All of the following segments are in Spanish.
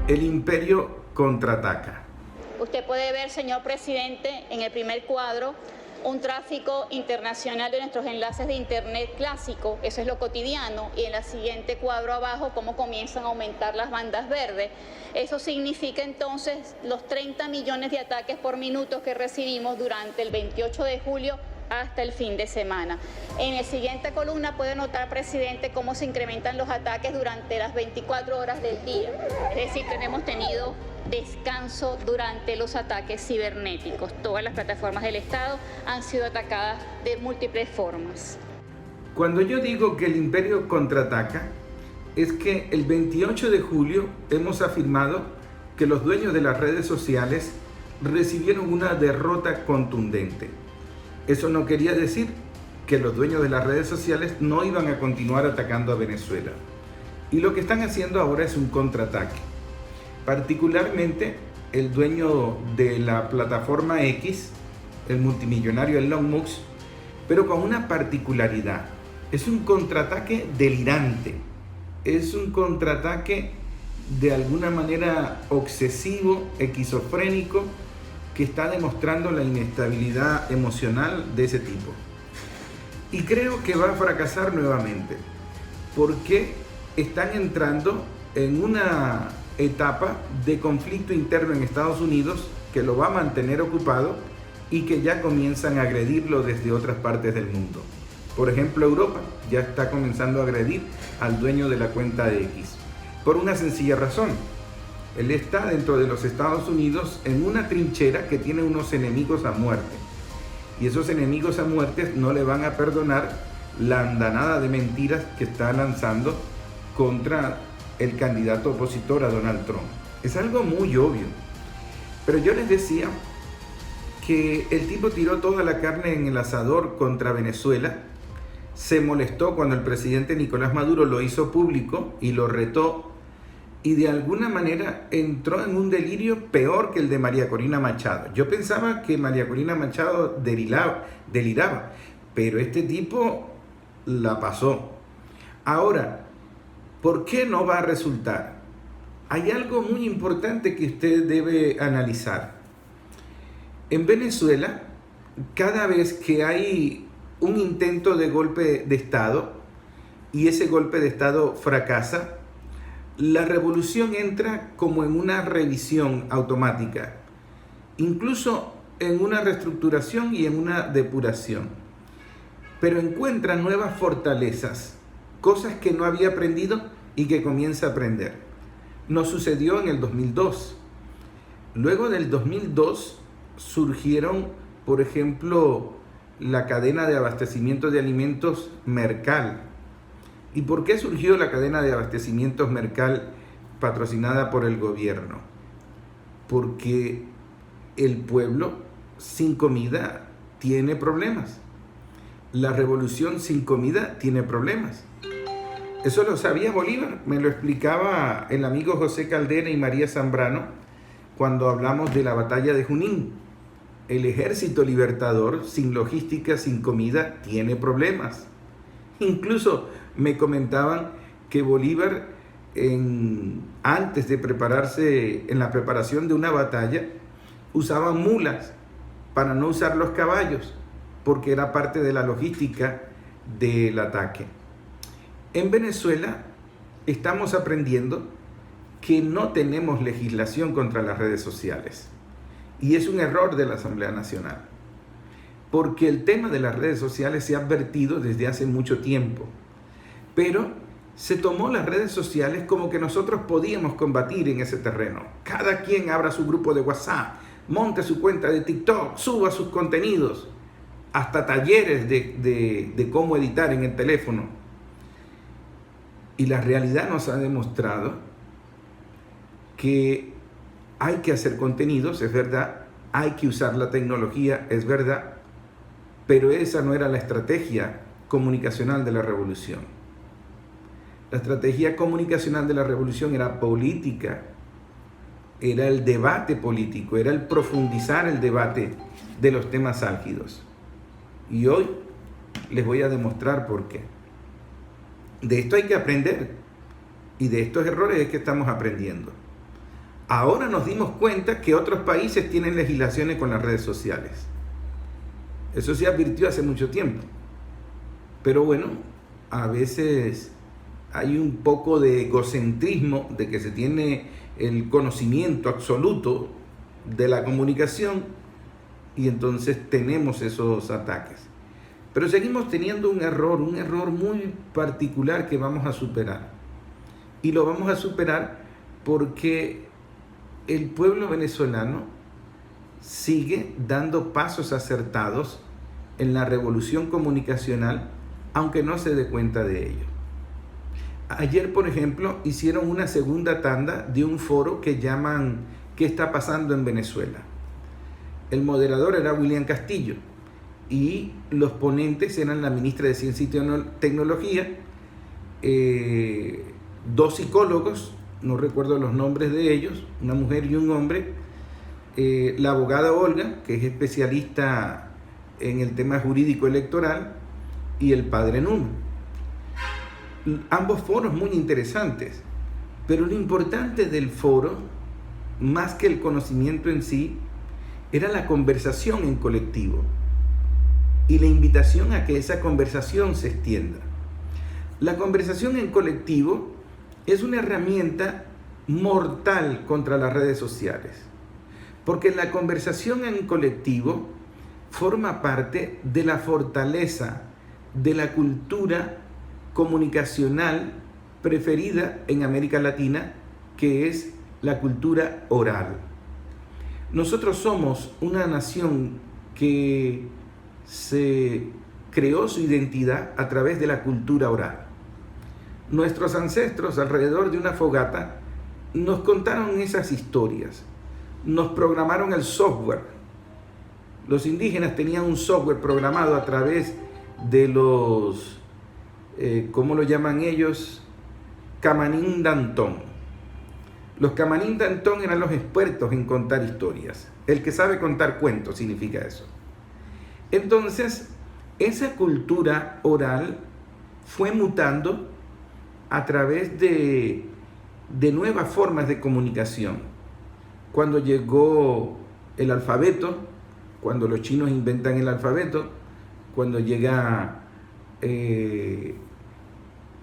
El imperio contraataca. Usted puede ver, señor presidente, en el primer cuadro, un tráfico internacional de nuestros enlaces de Internet clásico, eso es lo cotidiano, y en el siguiente cuadro abajo cómo comienzan a aumentar las bandas verdes. Eso significa entonces los 30 millones de ataques por minuto que recibimos durante el 28 de julio hasta el fin de semana. En la siguiente columna puede notar, presidente, cómo se incrementan los ataques durante las 24 horas del día. Es decir, que no hemos tenido descanso durante los ataques cibernéticos. Todas las plataformas del Estado han sido atacadas de múltiples formas. Cuando yo digo que el imperio contraataca, es que el 28 de julio hemos afirmado que los dueños de las redes sociales recibieron una derrota contundente. Eso no quería decir que los dueños de las redes sociales no iban a continuar atacando a Venezuela. Y lo que están haciendo ahora es un contraataque. Particularmente el dueño de la plataforma X, el multimillonario Elon Musk, pero con una particularidad. Es un contraataque delirante. Es un contraataque de alguna manera obsesivo, esquizofrénico, que está demostrando la inestabilidad emocional de ese tipo. Y creo que va a fracasar nuevamente, porque están entrando en una etapa de conflicto interno en Estados Unidos que lo va a mantener ocupado y que ya comienzan a agredirlo desde otras partes del mundo. Por ejemplo, Europa ya está comenzando a agredir al dueño de la cuenta de X, por una sencilla razón. Él está dentro de los Estados Unidos en una trinchera que tiene unos enemigos a muerte. Y esos enemigos a muerte no le van a perdonar la andanada de mentiras que está lanzando contra el candidato opositor a Donald Trump. Es algo muy obvio. Pero yo les decía que el tipo tiró toda la carne en el asador contra Venezuela. Se molestó cuando el presidente Nicolás Maduro lo hizo público y lo retó. Y de alguna manera entró en un delirio peor que el de María Corina Machado. Yo pensaba que María Corina Machado deliraba, pero este tipo la pasó. Ahora, ¿por qué no va a resultar? Hay algo muy importante que usted debe analizar. En Venezuela, cada vez que hay un intento de golpe de Estado y ese golpe de Estado fracasa, la revolución entra como en una revisión automática, incluso en una reestructuración y en una depuración, pero encuentra nuevas fortalezas, cosas que no había aprendido y que comienza a aprender. Nos sucedió en el 2002. Luego del 2002 surgieron, por ejemplo, la cadena de abastecimiento de alimentos Mercal. ¿Y por qué surgió la cadena de abastecimientos Mercal patrocinada por el gobierno? Porque el pueblo sin comida tiene problemas. La revolución sin comida tiene problemas. Eso lo sabía Bolívar, me lo explicaba el amigo José Caldera y María Zambrano cuando hablamos de la batalla de Junín. El ejército libertador sin logística, sin comida, tiene problemas. Incluso me comentaban que Bolívar, antes de prepararse, en la preparación de una batalla, usaban mulas para no usar los caballos, porque era parte de la logística del ataque. En Venezuela estamos aprendiendo que no tenemos legislación contra las redes sociales. Y es un error de la Asamblea Nacional, porque el tema de las redes sociales se ha advertido desde hace mucho tiempo. Pero se tomó las redes sociales como que nosotros podíamos combatir en ese terreno. Cada quien abra su grupo de WhatsApp, monte su cuenta de TikTok, suba sus contenidos, hasta talleres de cómo editar en el teléfono. Y la realidad nos ha demostrado que hay que hacer contenidos, es verdad, hay que usar la tecnología, es verdad, pero esa no era la estrategia comunicacional de la revolución. La estrategia comunicacional de la revolución era política, era el debate político, era el profundizar el debate de los temas álgidos. Y hoy les voy a demostrar por qué. De esto hay que aprender, y de estos errores es que estamos aprendiendo. Ahora nos dimos cuenta que otros países tienen legislaciones con las redes sociales. Eso se advirtió hace mucho tiempo. Pero bueno, a veces hay un poco de egocentrismo de que se tiene el conocimiento absoluto de la comunicación y entonces tenemos esos ataques. Pero seguimos teniendo un error muy particular que vamos a superar. Y lo vamos a superar porque el pueblo venezolano sigue dando pasos acertados en la revolución comunicacional, aunque no se dé cuenta de ello. Ayer, por ejemplo, hicieron una segunda tanda de un foro que llaman ¿Qué está pasando en Venezuela? El moderador era William Castillo y los ponentes eran la ministra de Ciencia y Tecnología, dos psicólogos, no recuerdo los nombres de ellos, una mujer y un hombre, la abogada Olga, que es especialista en el tema jurídico electoral, y el padre Nuno. Ambos foros muy interesantes, pero lo importante del foro, más que el conocimiento en sí, era la conversación en colectivo y la invitación a que esa conversación se extienda. La conversación en colectivo es una herramienta mortal contra las redes sociales, porque la conversación en colectivo forma parte de la fortaleza de la cultura comunicacional preferida en América Latina, que es la cultura oral. Nosotros somos una nación que se creó su identidad a través de la cultura oral. Nuestros ancestros, alrededor de una fogata, nos contaron esas historias, nos programaron el software. Los indígenas tenían un software programado a través de los, ¿cómo lo llaman ellos? Camanín Dantón. Los Camanín Dantón eran los expertos en contar historias. El que sabe contar cuentos significa eso. Entonces, esa cultura oral fue mutando a través de nuevas formas de comunicación. Cuando llegó el alfabeto, cuando los chinos inventan el alfabeto, cuando llega,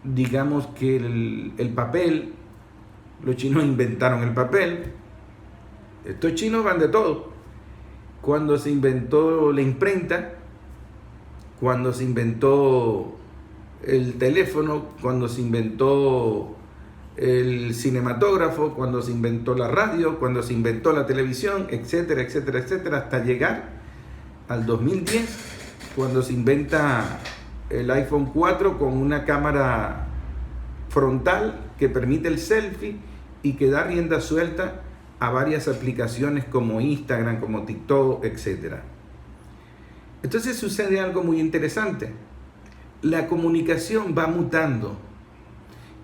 digamos que el papel, los chinos inventaron el papel. Estos chinos van de todo. Cuando se inventó la imprenta, cuando se inventó el teléfono, cuando se inventó el cinematógrafo, cuando se inventó la radio, cuando se inventó la televisión, etcétera, etcétera, etcétera, hasta llegar al 2010, cuando se inventa el iPhone 4 con una cámara frontal que permite el selfie y que da rienda suelta a varias aplicaciones como Instagram, como TikTok, etcétera. Entonces sucede algo muy interesante. La comunicación va mutando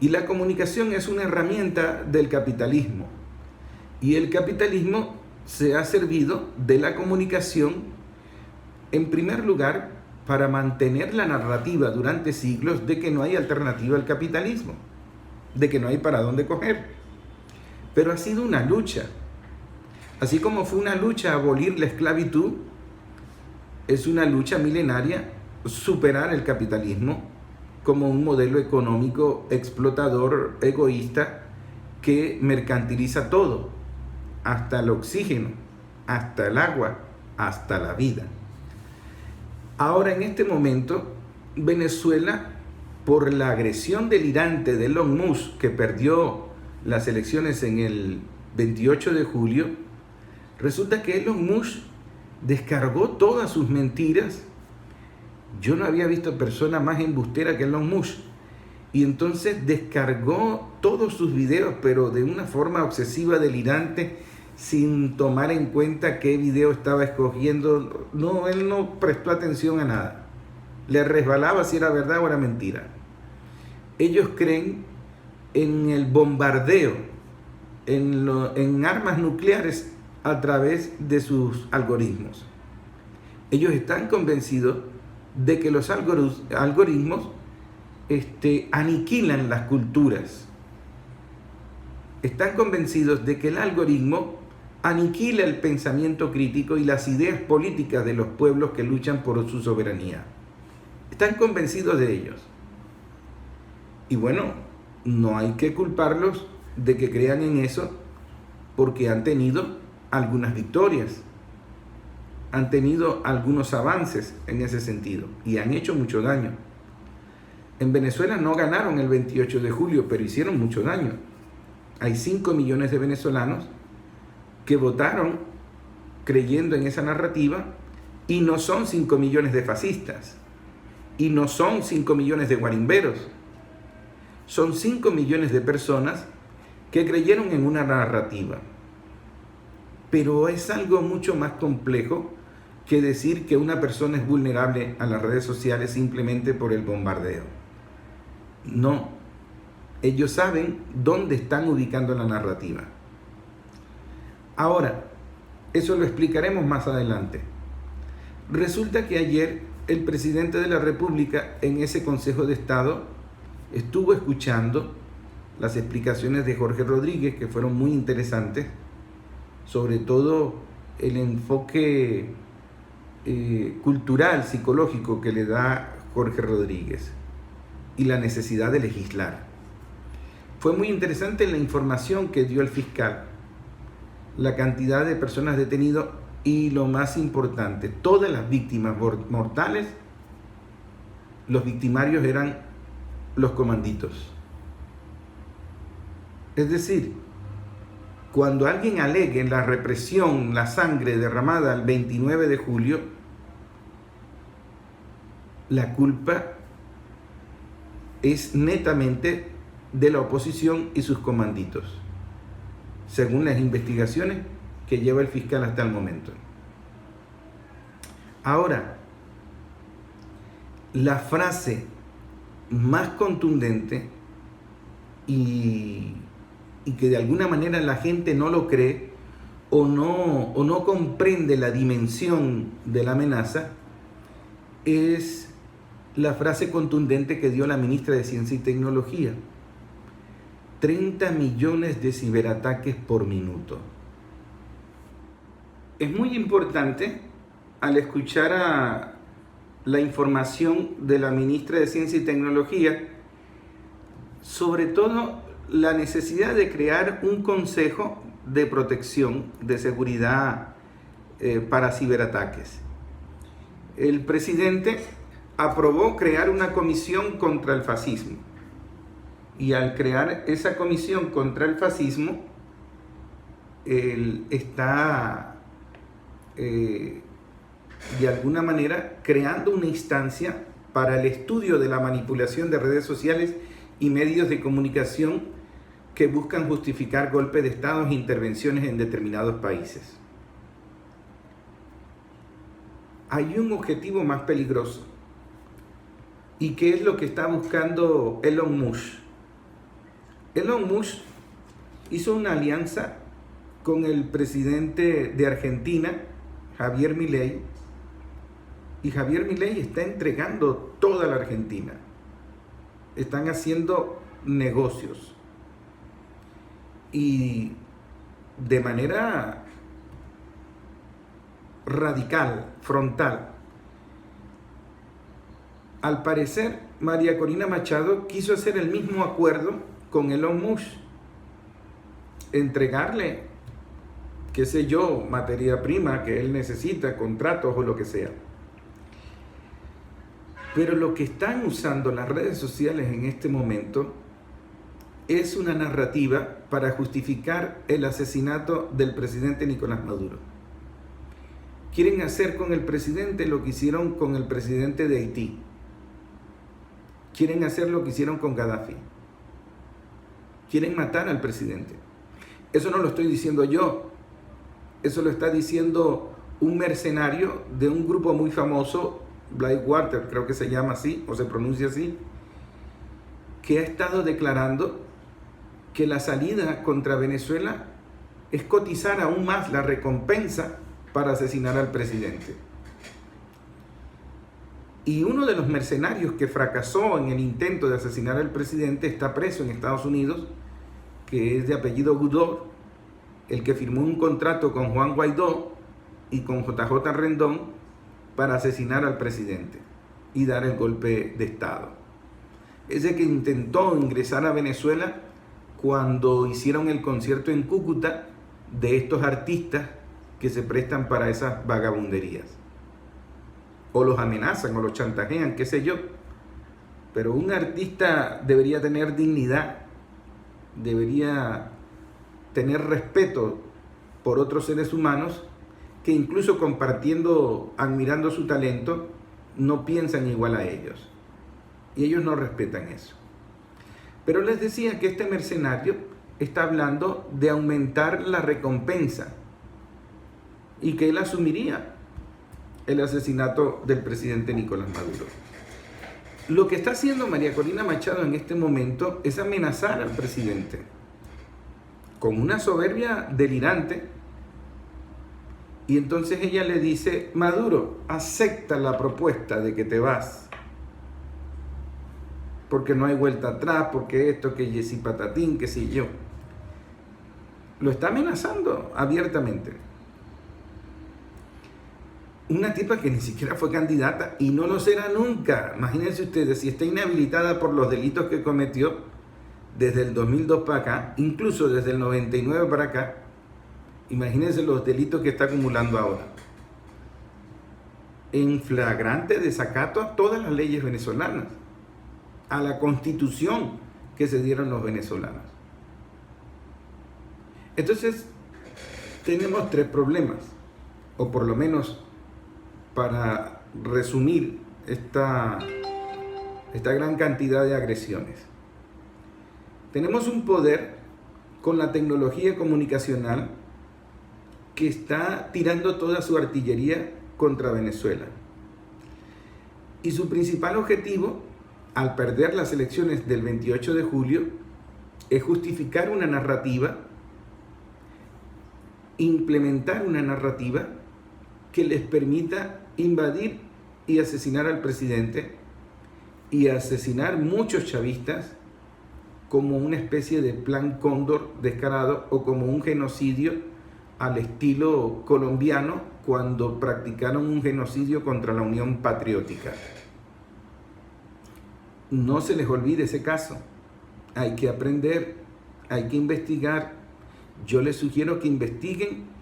y la comunicación es una herramienta del capitalismo. Y el capitalismo se ha servido de la comunicación en primer lugar para mantener la narrativa durante siglos de que no hay alternativa al capitalismo, de que no hay para dónde coger. Pero ha sido una lucha. Así como fue una lucha abolir la esclavitud, es una lucha milenaria superar el capitalismo como un modelo económico explotador, egoísta, que mercantiliza todo, hasta el oxígeno, hasta el agua, hasta la vida. Ahora, en este momento, Venezuela, por la agresión delirante de Elon Musk, que perdió las elecciones en el 28 de julio, resulta que Elon Musk descargó todas sus mentiras. Yo no había visto persona más embustera que Elon Musk. Y entonces descargó todos sus videos, pero de una forma obsesiva, delirante, sin tomar en cuenta qué video estaba escogiendo. No, él no prestó atención a nada. Le resbalaba si era verdad o era mentira. Ellos creen en el bombardeo, en armas nucleares a través de sus algoritmos. Ellos están convencidos de que los algoritmos aniquilan las culturas. están convencidos de que el algoritmo aniquila el pensamiento crítico y las ideas políticas de los pueblos que luchan por su soberanía. Están convencidos de ellos. Y bueno, no hay que culparlos de que crean en eso, porque han tenido algunas victorias, han tenido algunos avances en ese sentido y han hecho mucho daño. En Venezuela no ganaron el 28 de julio, pero hicieron mucho daño. Hay 5 millones de venezolanos que votaron creyendo en esa narrativa, y no son 5 millones de fascistas, y no son 5 millones de guarimberos. Son 5 millones de personas que creyeron en una narrativa. Pero es algo mucho más complejo que decir que una persona es vulnerable a las redes sociales simplemente por el bombardeo. No, ellos saben dónde están ubicando la narrativa. Ahora, eso lo explicaremos más adelante. Resulta que ayer el presidente de la República en ese Consejo de Estado estuvo escuchando las explicaciones de Jorge Rodríguez, que fueron muy interesantes, sobre todo el enfoque cultural, psicológico que le da Jorge Rodríguez y la necesidad de legislar. Fue muy interesante la información que dio el fiscal, la cantidad de personas detenidas y, lo más importante, todas las víctimas mortales, los victimarios eran los comanditos. Es decir, cuando alguien alegue la represión, la sangre derramada el 29 de julio, la culpa es netamente de la oposición y sus comanditos, según las investigaciones que lleva el fiscal hasta el momento. Ahora, la frase más contundente y que de alguna manera la gente no lo cree o no comprende la dimensión de la amenaza es la frase contundente que dio la ministra de Ciencia y Tecnología: 30 millones de ciberataques por minuto. Es muy importante, al escuchar a la información de la ministra de Ciencia y Tecnología, sobre todo la necesidad de crear un consejo de protección, de seguridad para ciberataques. El presidente aprobó crear una comisión contra el fascismo. Y al crear esa comisión contra el fascismo, él está de alguna manera creando una instancia para el estudio de la manipulación de redes sociales y medios de comunicación que buscan justificar golpes de Estado e intervenciones en determinados países. Hay un objetivo más peligroso. ¿Y qué es lo que está buscando Elon Musk? Elon Musk hizo una alianza con el presidente de Argentina, Javier Milei, y Javier Milei está entregando toda la Argentina. Están haciendo negocios. Y de manera radical, frontal. Al parecer, María Corina Machado quiso hacer el mismo acuerdo con Elon Musk, entregarle, qué sé yo, materia prima que él necesita, contratos o lo que sea. Pero lo que están usando las redes sociales en este momento es una narrativa para justificar el asesinato del presidente Nicolás Maduro. Quieren hacer con el presidente lo que hicieron con el presidente de Haití. Quieren hacer lo que hicieron con Gaddafi. Quieren matar al presidente. Eso no lo estoy diciendo yo. Eso lo está diciendo un mercenario de un grupo muy famoso, Blackwater, creo que se llama así, o se pronuncia así, que ha estado declarando que la salida contra Venezuela es cotizar aún más la recompensa para asesinar al presidente. Y uno de los mercenarios que fracasó en el intento de asesinar al presidente está preso en Estados Unidos que es de apellido Goudot, el que firmó un contrato con Juan Guaidó y con JJ Rendón para asesinar al presidente y dar el golpe de Estado. Ese que intentó ingresar a Venezuela cuando hicieron el concierto en Cúcuta de estos artistas que se prestan para esas vagabunderías. O los amenazan o los chantajean, qué sé yo. Pero un artista debería tener dignidad, debería tener respeto por otros seres humanos que incluso compartiendo, admirando su talento, no piensan igual a ellos. Y ellos no respetan eso. Pero les decía que este mercenario está hablando de aumentar la recompensa y que él asumiría el asesinato del presidente Nicolás Maduro. Lo que está haciendo María Corina Machado en este momento es amenazar al presidente con una soberbia delirante. Y entonces ella le dice: Maduro, acepta la propuesta de que te vas, porque no hay vuelta atrás, porque esto, que Yesí Patatín, que sé yo. Lo está amenazando abiertamente. Una tipa que ni siquiera fue candidata y no lo será nunca. Imagínense ustedes, si está inhabilitada por los delitos que cometió desde el 2002 para acá, incluso desde el 99 para acá, imagínense los delitos que está acumulando ahora. En flagrante desacato a todas las leyes venezolanas, a la constitución que se dieron los venezolanos. Entonces, tenemos tres problemas, o por lo menos para resumir esta gran cantidad de agresiones. Tenemos un poder con la tecnología comunicacional que está tirando toda su artillería contra Venezuela. Y su principal objetivo, al perder las elecciones del 28 de julio, es justificar una narrativa, implementar una narrativa que les permita invadir y asesinar al presidente y asesinar muchos chavistas como una especie de plan Cóndor descarado o como un genocidio al estilo colombiano cuando practicaron un genocidio contra la Unión Patriótica. No se les olvide ese caso. Hay que aprender, hay que investigar. Yo les sugiero que investiguen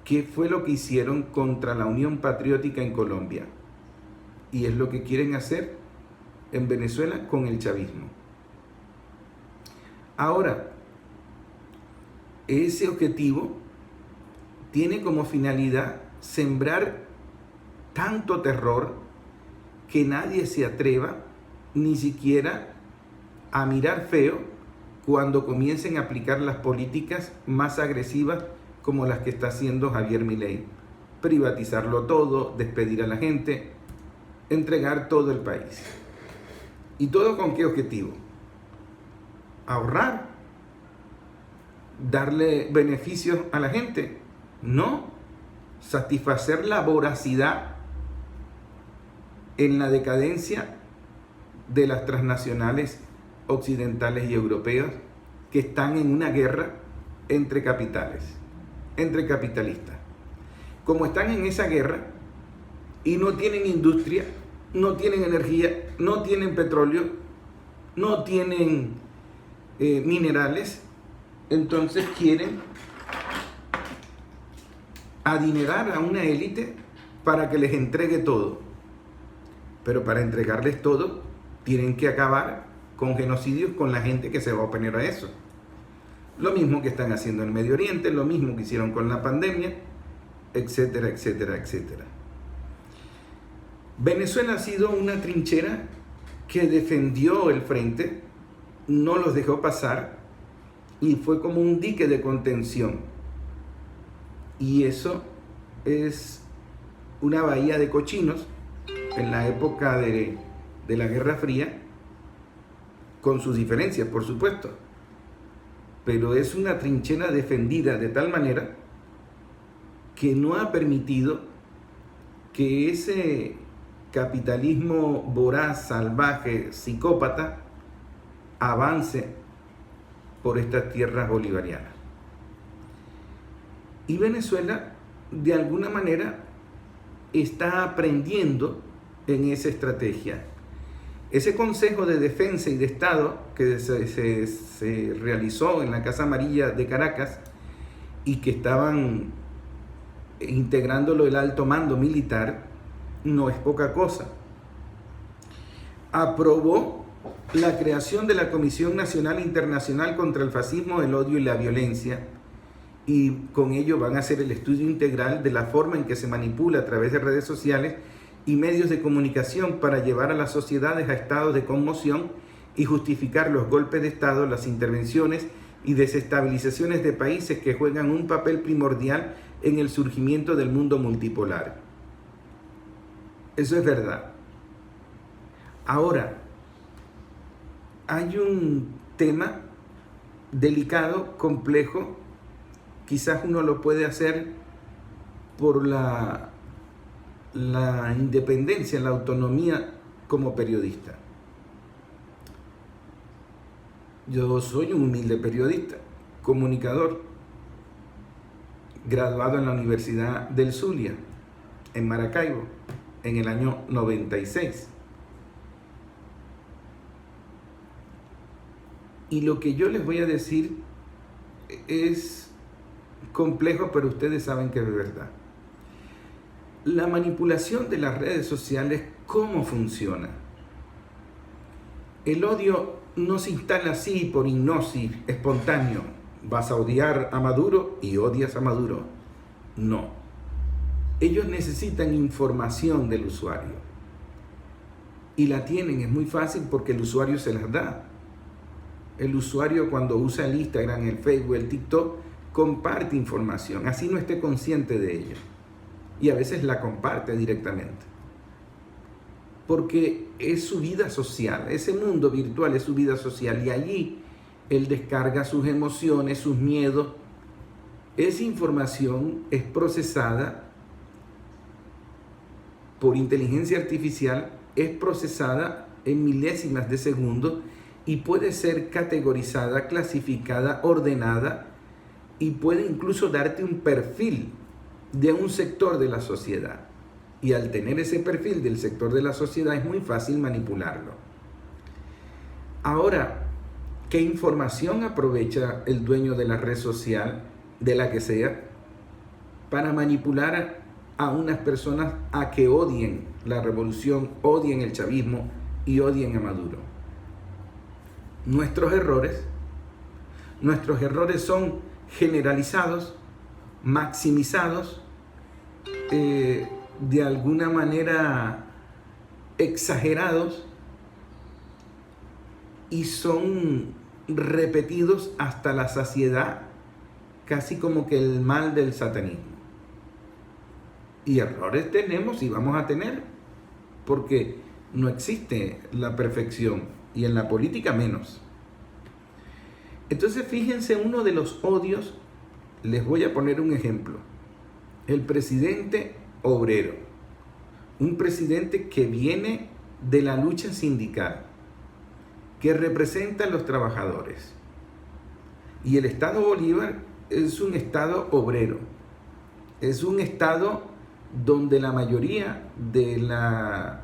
qué fue lo que hicieron contra la Unión Patriótica en Colombia. Y es lo que quieren hacer en Venezuela con el chavismo. Ahora, ese objetivo tiene como finalidad sembrar tanto terror que nadie se atreva ni siquiera a mirar feo cuando comiencen a aplicar las políticas más agresivas como las que está haciendo Javier Milei. Privatizarlo todo, despedir a la gente, entregar todo el país. ¿Y todo con qué objetivo? Ahorrar, darle beneficios a la gente. No, satisfacer la voracidad en la decadencia de las transnacionales occidentales y europeas que están en una guerra entre capitales, entre capitalistas. Como están en esa guerra y no tienen industria, no tienen energía, no tienen petróleo, no tienen minerales, entonces quieren adinerar a una élite para que les entregue todo. Pero para entregarles todo, tienen que acabar con genocidios con la gente que se va a oponer a eso. Lo mismo que están haciendo en Medio Oriente, lo mismo que hicieron con la pandemia, etcétera, etcétera, etcétera. Venezuela ha sido una trinchera que defendió el frente, no los dejó pasar y fue como un dique de contención. Y eso es una bahía de cochinos en la época de la Guerra Fría, con sus diferencias, por supuesto. Pero es una trinchera defendida de tal manera que no ha permitido que ese capitalismo voraz, salvaje, psicópata, avance por estas tierras bolivarianas. Y Venezuela, de alguna manera, está aprendiendo en esa estrategia. Ese Consejo de Defensa y de Estado que se realizó en la Casa Amarilla de Caracas y que estaban integrándolo el alto mando militar, no es poca cosa. Aprobó la creación de la Comisión Nacional Internacional contra el Fascismo, el Odio y la Violencia, y con ello van a hacer el estudio integral de la forma en que se manipula a través de redes sociales y medios de comunicación para llevar a las sociedades a estados de conmoción y justificar los golpes de Estado, las intervenciones y desestabilizaciones de países que juegan un papel primordial en el surgimiento del mundo multipolar. Eso es verdad. Ahora, hay un tema delicado, complejo, quizás uno lo puede hacer por la independencia, la autonomía como periodista. Yo soy un humilde periodista, comunicador, graduado en la Universidad del Zulia, en Maracaibo, en el año 96. Y lo que yo les voy a decir es complejo, pero ustedes saben que es verdad. La manipulación de las redes sociales, ¿cómo funciona? El odio no se instala así por hipnosis espontáneo. Vas a odiar a Maduro y odias a Maduro. No. Ellos necesitan información del usuario. Y la tienen, es muy fácil porque el usuario se las da. El usuario, cuando usa el Instagram, el Facebook, el TikTok, comparte información, así no esté consciente de ello. Y a veces la comparte directamente. Porque es su vida social, ese mundo virtual es su vida social y allí él descarga sus emociones, sus miedos. Esa información es procesada por inteligencia artificial, es procesada en milésimas de segundo y puede ser categorizada, clasificada, ordenada y puede incluso darte un perfil de un sector de la sociedad. Y al tener ese perfil del sector de la sociedad es muy fácil manipularlo. Ahora, ¿qué información aprovecha el dueño de la red social, de la que sea, para manipular a unas personas a que odien la revolución, odien el chavismo y odien a Maduro? Nuestros errores son generalizados, maximizados, de alguna manera exagerados y son repetidos hasta la saciedad, casi como que el mal del satanismo. Y errores tenemos y vamos a tener, porque no existe la perfección y en la política menos. Entonces fíjense, uno de los odios, les voy a poner un ejemplo. El presidente obrero, un presidente que viene de la lucha sindical, que representa a los trabajadores. Y el Estado Bolívar es un Estado obrero, es un Estado donde la mayoría de la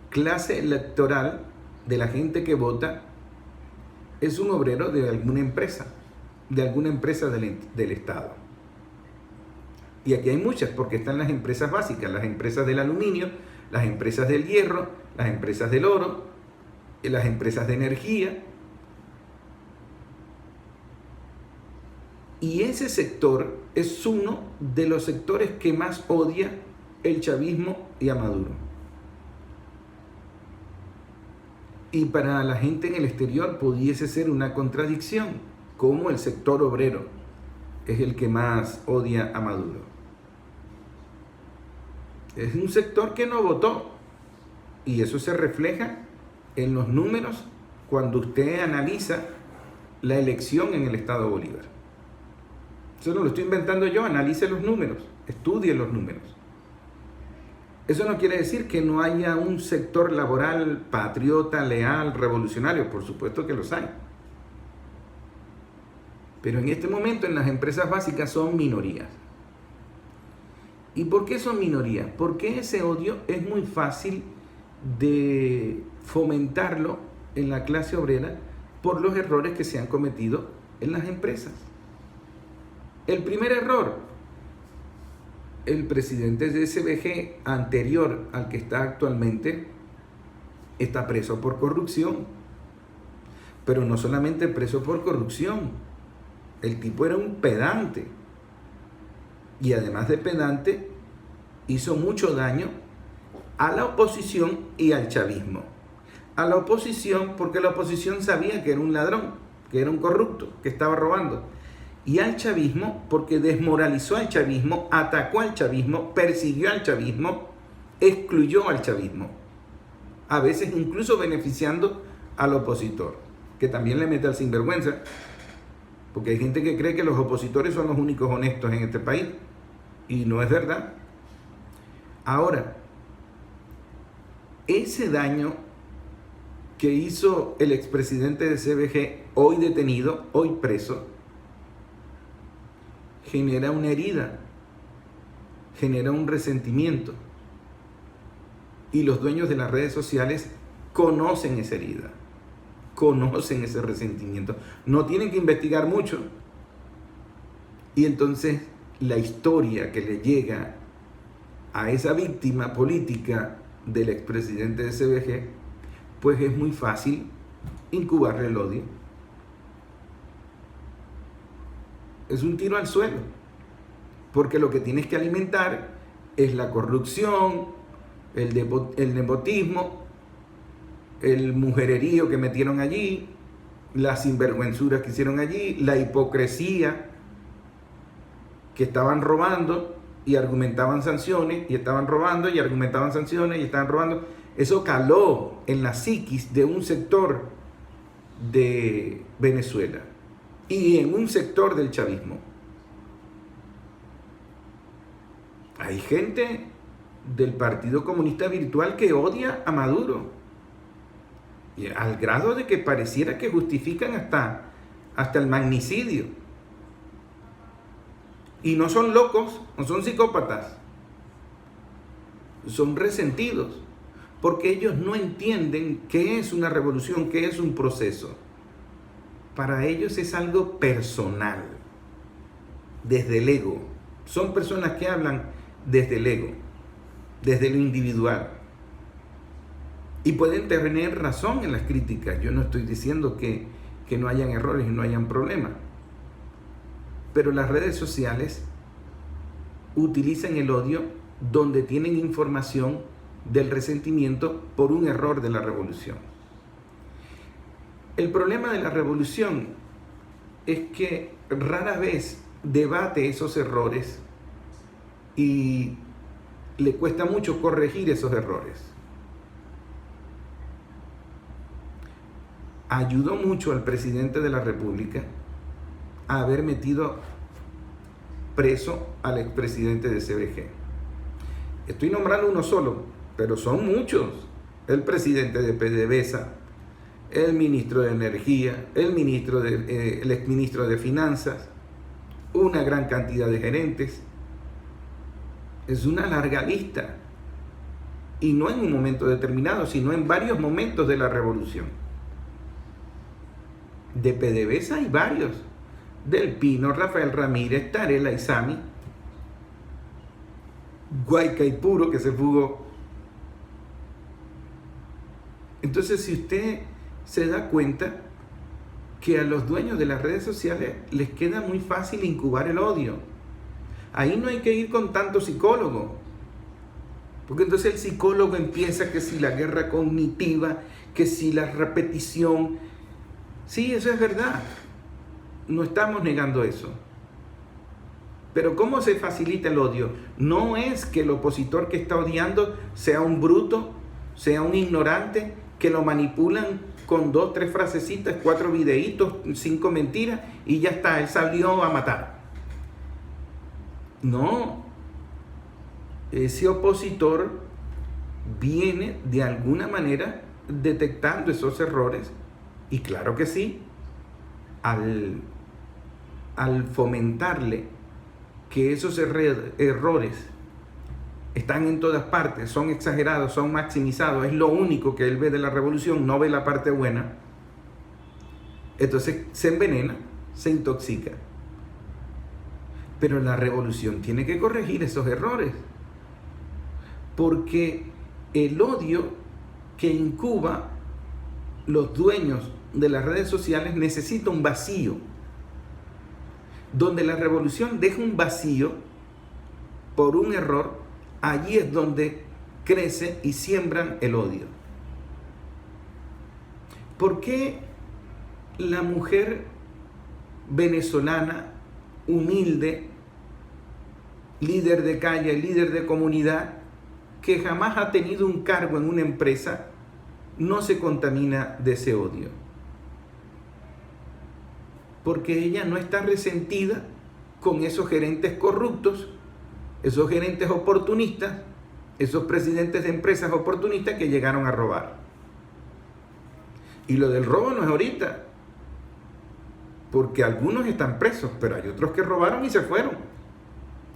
clase electoral, de la gente que vota, es un obrero de alguna empresa del Estado. Y aquí hay muchas, porque están las empresas básicas, las empresas del aluminio, las empresas del hierro, las empresas del oro, las empresas de energía. Y ese sector es uno de los sectores que más odia el chavismo y a Maduro. Y para la gente en el exterior pudiese ser una contradicción, como el sector obrero es el que más odia a Maduro. Es un sector que no votó, y eso se refleja en los números cuando usted analiza la elección en el Estado Bolívar. Eso no lo estoy inventando yo, analice los números, estudie los números. Eso no quiere decir que no haya un sector laboral patriota, leal, revolucionario. Por supuesto que los hay. Pero en este momento en las empresas básicas son minorías. ¿Y por qué son minorías? Porque ese odio es muy fácil de fomentarlo en la clase obrera por los errores que se han cometido en las empresas. El primer error, el presidente de SBG anterior al que está actualmente está preso por corrupción. Pero no solamente preso por corrupción, el tipo era un pedante. Y además de pedante, hizo mucho daño a la oposición y al chavismo. A la oposición porque la oposición sabía que era un ladrón, que era un corrupto, que estaba robando. Y al chavismo porque desmoralizó al chavismo, atacó al chavismo, persiguió al chavismo, excluyó al chavismo. A veces incluso beneficiando al opositor, que también le mete al sinvergüenza. Porque hay gente que cree que los opositores son los únicos honestos en este país. Y no es verdad. Ahora, ese daño que hizo el expresidente de CBG, hoy detenido, hoy preso, genera una herida, genera un resentimiento. Y los dueños de las redes sociales conocen esa herida, conocen ese resentimiento. No tienen que investigar mucho. Y entonces la historia que le llega a esa víctima política del expresidente de CBG, pues es muy fácil incubarle el odio. Es un tiro al suelo, porque lo que tienes que alimentar es la corrupción, el nepotismo, el mujererío que metieron allí, las sinvergüenzuras que hicieron allí, la hipocresía, que estaban robando y argumentaban sanciones, y estaban robando y argumentaban sanciones, y estaban robando. Eso caló en la psiquis de un sector de Venezuela y en un sector del chavismo. Hay gente del Partido Comunista Virtual que odia a Maduro, y al grado de que pareciera que justifican hasta el magnicidio. Y no son locos, no son psicópatas, son resentidos, porque ellos no entienden qué es una revolución, qué es un proceso. Para ellos es algo personal, desde el ego. Son personas que hablan desde el ego, desde lo individual. Y pueden tener razón en las críticas. Yo no estoy diciendo que no hayan errores y no hayan problemas. Pero las redes sociales utilizan el odio donde tienen información del resentimiento por un error de la revolución. El problema de la revolución es que rara vez debate esos errores y le cuesta mucho corregir esos errores. Ayudó mucho al presidente de la República a haber metido preso al expresidente de CBG. Estoy nombrando uno solo, pero son muchos. El presidente de PDVSA, el ministro de Energía, el exministro de Finanzas, una gran cantidad de gerentes. Es una larga lista. Y no en un momento determinado, sino en varios momentos de la revolución. De PDVSA hay varios. Del Pino, Rafael Ramírez, Tarela Isami, Guaycaipuro, que se fugó. Entonces, si usted se da cuenta que a los dueños de las redes sociales les queda muy fácil incubar el odio, ahí no hay que ir con tanto psicólogo, porque entonces el psicólogo empieza que si la guerra cognitiva, que si la repetición. Sí, eso es verdad. No estamos negando eso. Pero ¿cómo se facilita el odio? No es que el opositor que está odiando sea un bruto, sea un ignorante, que lo manipulan con 2, 3 frasecitas, 4 videitos, 5 mentiras y ya está, él salió a matar. No. Ese opositor viene de alguna manera detectando esos errores. Y claro que sí, al fomentarle que esos errores están en todas partes, son exagerados, son maximizados, es lo único que él ve de la revolución, no ve la parte buena, entonces se envenena, se intoxica. Pero la revolución tiene que corregir esos errores, porque el odio que incuba los dueños de las redes sociales necesita un vacío. Donde la revolución deja un vacío por un error, allí es donde crece y siembran el odio. ¿Por qué la mujer venezolana, humilde, líder de calle, líder de comunidad, que jamás ha tenido un cargo en una empresa, no se contamina de ese odio? Porque ella no está resentida con esos gerentes corruptos, esos gerentes oportunistas, esos presidentes de empresas oportunistas que llegaron a robar. Y lo del robo no es ahorita, porque algunos están presos, pero hay otros que robaron y se fueron.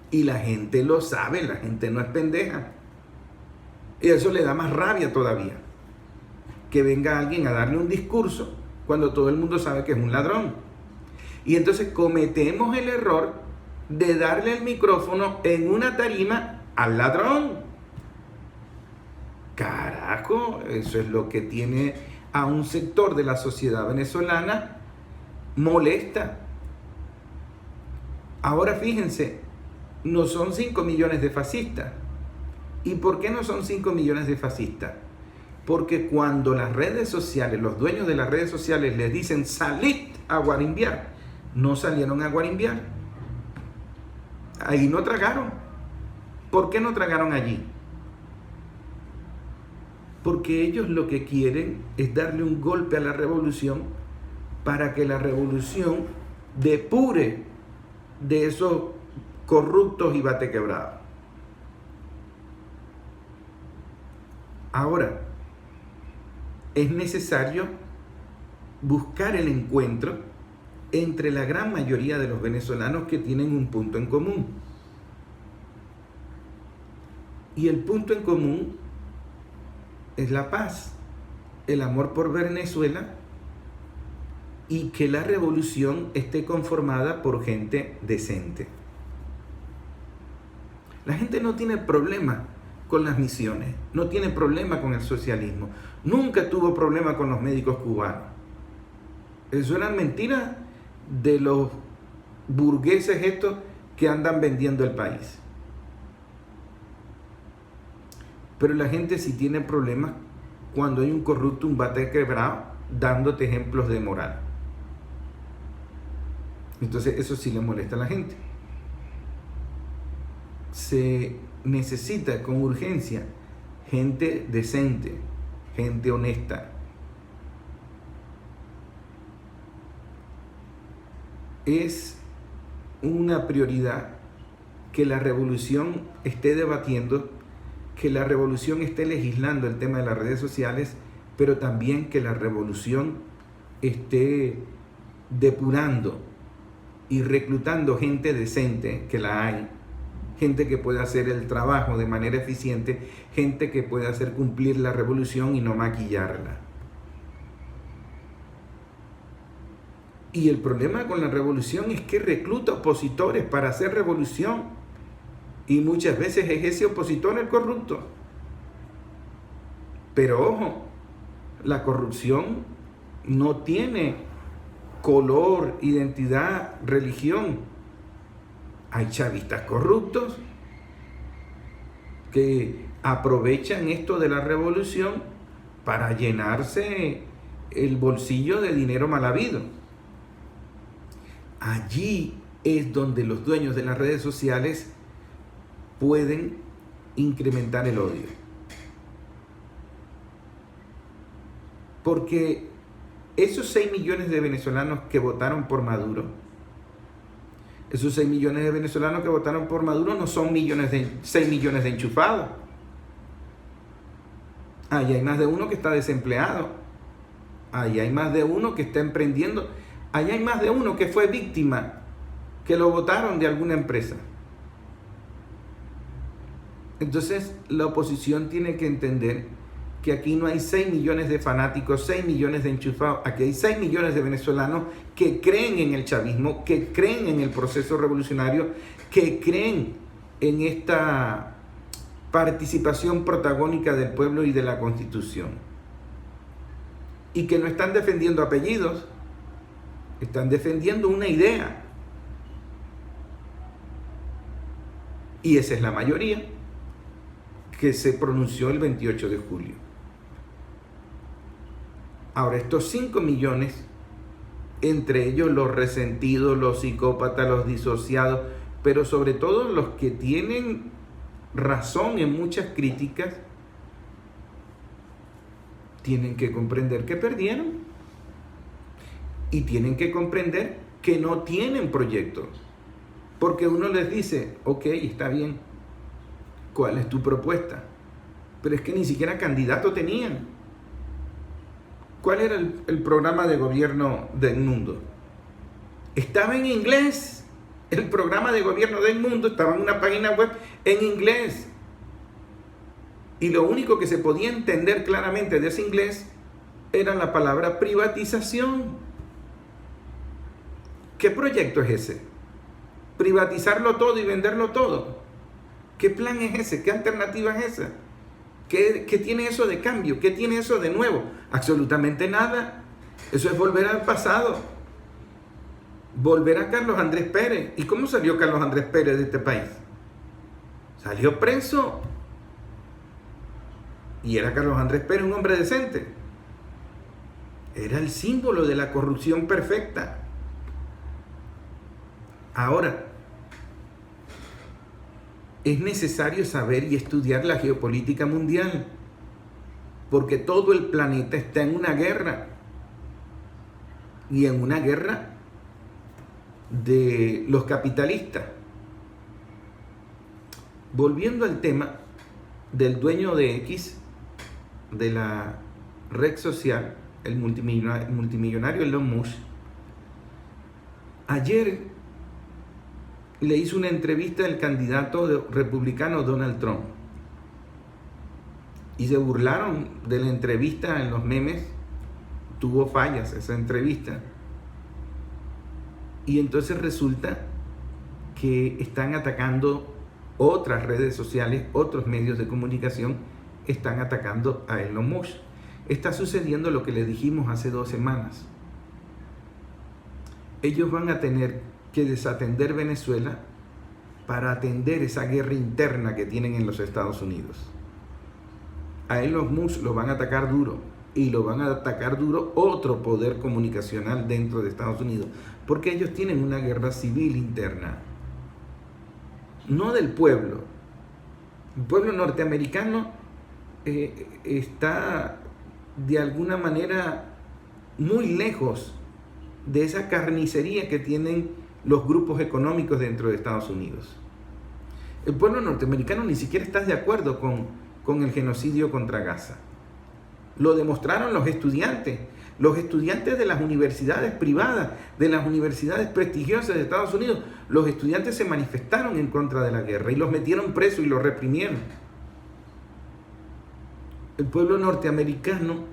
Y la gente lo sabe, la gente no es pendeja. Y eso le da más rabia todavía, que venga alguien a darle un discurso cuando todo el mundo sabe que es un ladrón. Y entonces cometemos el error de darle el micrófono en una tarima al ladrón. Carajo, eso es lo que tiene a un sector de la sociedad venezolana molesta. Ahora fíjense, no son 5 millones de fascistas. ¿Y por qué no son 5 millones de fascistas? Porque cuando las redes sociales, los dueños de las redes sociales les dicen salid a guarimbiar, no salieron a guarimbiar. Ahí no tragaron. ¿Por qué no tragaron allí? Porque ellos lo que quieren es darle un golpe a la revolución para que la revolución depure de esos corruptos y batequebrados. Ahora, es necesario buscar el encuentro entre la gran mayoría de los venezolanos que tienen un punto en común. Y el punto en común es la paz, el amor por Venezuela y que la revolución esté conformada por gente decente. La gente no tiene problema con las misiones, no tiene problema con el socialismo, nunca tuvo problema con los médicos cubanos. Eso eran mentiras de los burgueses estos que andan vendiendo el país. Pero la gente sí tiene problemas cuando hay un corrupto, un bate quebrado, dándote ejemplos de moral. Entonces eso sí le molesta a la gente. Se necesita con urgencia gente decente, gente honesta. Es una prioridad que la revolución esté debatiendo, que la revolución esté legislando el tema de las redes sociales, pero también que la revolución esté depurando y reclutando gente decente, que la hay, gente que pueda hacer el trabajo de manera eficiente, gente que pueda hacer cumplir la revolución y no maquillarla. Y el problema con la revolución es que recluta opositores para hacer revolución. Y muchas veces es ese opositor el corrupto. Pero ojo, la corrupción no tiene color, identidad, religión. Hay chavistas corruptos que aprovechan esto de la revolución para llenarse el bolsillo de dinero mal habido. Allí es donde los dueños de las redes sociales pueden incrementar el odio. Porque esos 6 millones de venezolanos que votaron por Maduro, esos 6 millones de venezolanos que votaron por Maduro no son 6 millones de enchufados. Ahí hay más de uno que está desempleado. Ahí hay más de uno que está emprendiendo. Ahí hay más de uno que fue víctima, que lo botaron de alguna empresa. Entonces, la oposición tiene que entender que aquí no hay 6 millones de fanáticos, 6 millones de enchufados. Aquí hay 6 millones de venezolanos que creen en el chavismo, que creen en el proceso revolucionario, que creen en esta participación protagónica del pueblo y de la Constitución. Y que no están defendiendo apellidos, están defendiendo una idea. Y esa es la mayoría que se pronunció el 28 de julio. Ahora, estos 5 millones, entre ellos los resentidos, los psicópatas, los disociados, pero sobre todo los que tienen razón en muchas críticas, tienen que comprender que perdieron y tienen que comprender que no tienen proyectos. Porque uno les dice, ok, está bien, ¿cuál es tu propuesta? Pero es que ni siquiera candidato tenían. ¿Cuál era el programa de gobierno de Edmundo? Estaba en inglés. El programa de gobierno de Edmundo estaba en una página web en inglés. Y lo único que se podía entender claramente de ese inglés era la palabra privatización. ¿Qué proyecto es ese? ¿Privatizarlo todo y venderlo todo? ¿Qué plan es ese? ¿Qué alternativa es esa? ¿Qué tiene eso de cambio? ¿Qué tiene eso de nuevo? Absolutamente nada. Eso es volver al pasado. Volver a Carlos Andrés Pérez. ¿Y cómo salió Carlos Andrés Pérez de este país? Salió preso. Y era Carlos Andrés Pérez un hombre decente. Era el símbolo de la corrupción perfecta. Ahora, es necesario saber y estudiar la geopolítica mundial, porque todo el planeta está en una guerra, y en una guerra de los capitalistas. Volviendo al tema del dueño de X, de la red social, el multimillonario Elon Musk, ayer le hizo una entrevista al candidato republicano Donald Trump y se burlaron de la entrevista en los memes. Tuvo fallas esa entrevista, y entonces resulta que están atacando otras redes sociales, otros medios de comunicación están atacando a Elon Musk. Está sucediendo lo que le dijimos hace 2 semanas. Ellos van a tener que desatender Venezuela para atender esa guerra interna que tienen en los Estados Unidos. A Elon Musk lo van a atacar duro, y lo van a atacar duro otro poder comunicacional dentro de Estados Unidos, porque ellos tienen una guerra civil interna, no del pueblo. El pueblo norteamericano está de alguna manera muy lejos de esa carnicería que tienen los grupos económicos dentro de Estados Unidos. El pueblo norteamericano ni siquiera está de acuerdo con el genocidio contra Gaza. Lo demostraron los estudiantes de las universidades privadas, de las universidades prestigiosas de Estados Unidos. Los estudiantes se manifestaron en contra de la guerra y los metieron presos y los reprimieron. El pueblo norteamericano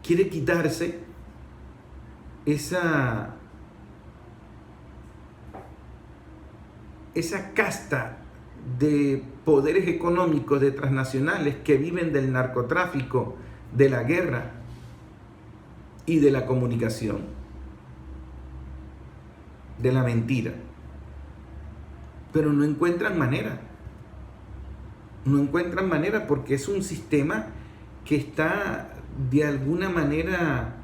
quiere quitarse esa casta de poderes económicos, de transnacionales que viven del narcotráfico, de la guerra y de la comunicación, de la mentira. Pero no encuentran manera. No encuentran manera porque es un sistema que está de alguna manera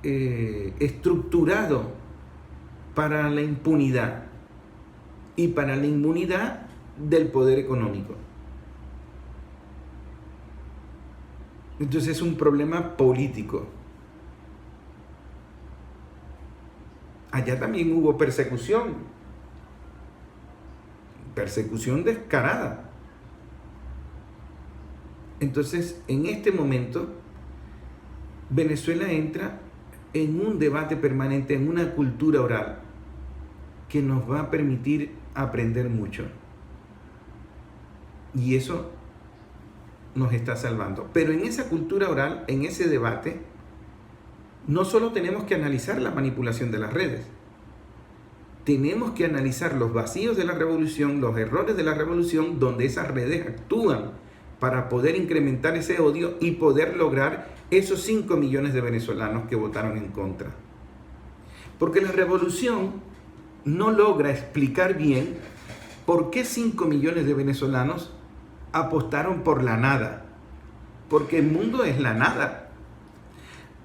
estructurado para la impunidad y para la inmunidad del poder económico. Entonces es un problema político. Allá también hubo persecución descarada. Entonces, en este momento, Venezuela entra en un debate permanente, en una cultura oral que nos va a permitir aprender mucho. Y eso nos está salvando. Pero en esa cultura oral, en ese debate, no solo tenemos que analizar la manipulación de las redes, tenemos que analizar los vacíos de la revolución, los errores de la revolución, donde esas redes actúan para poder incrementar ese odio y poder lograr esos 5 millones de venezolanos que votaron en contra. Porque la revolución no logra explicar bien por qué 5 millones de venezolanos apostaron por la nada. Porque el mundo es la nada.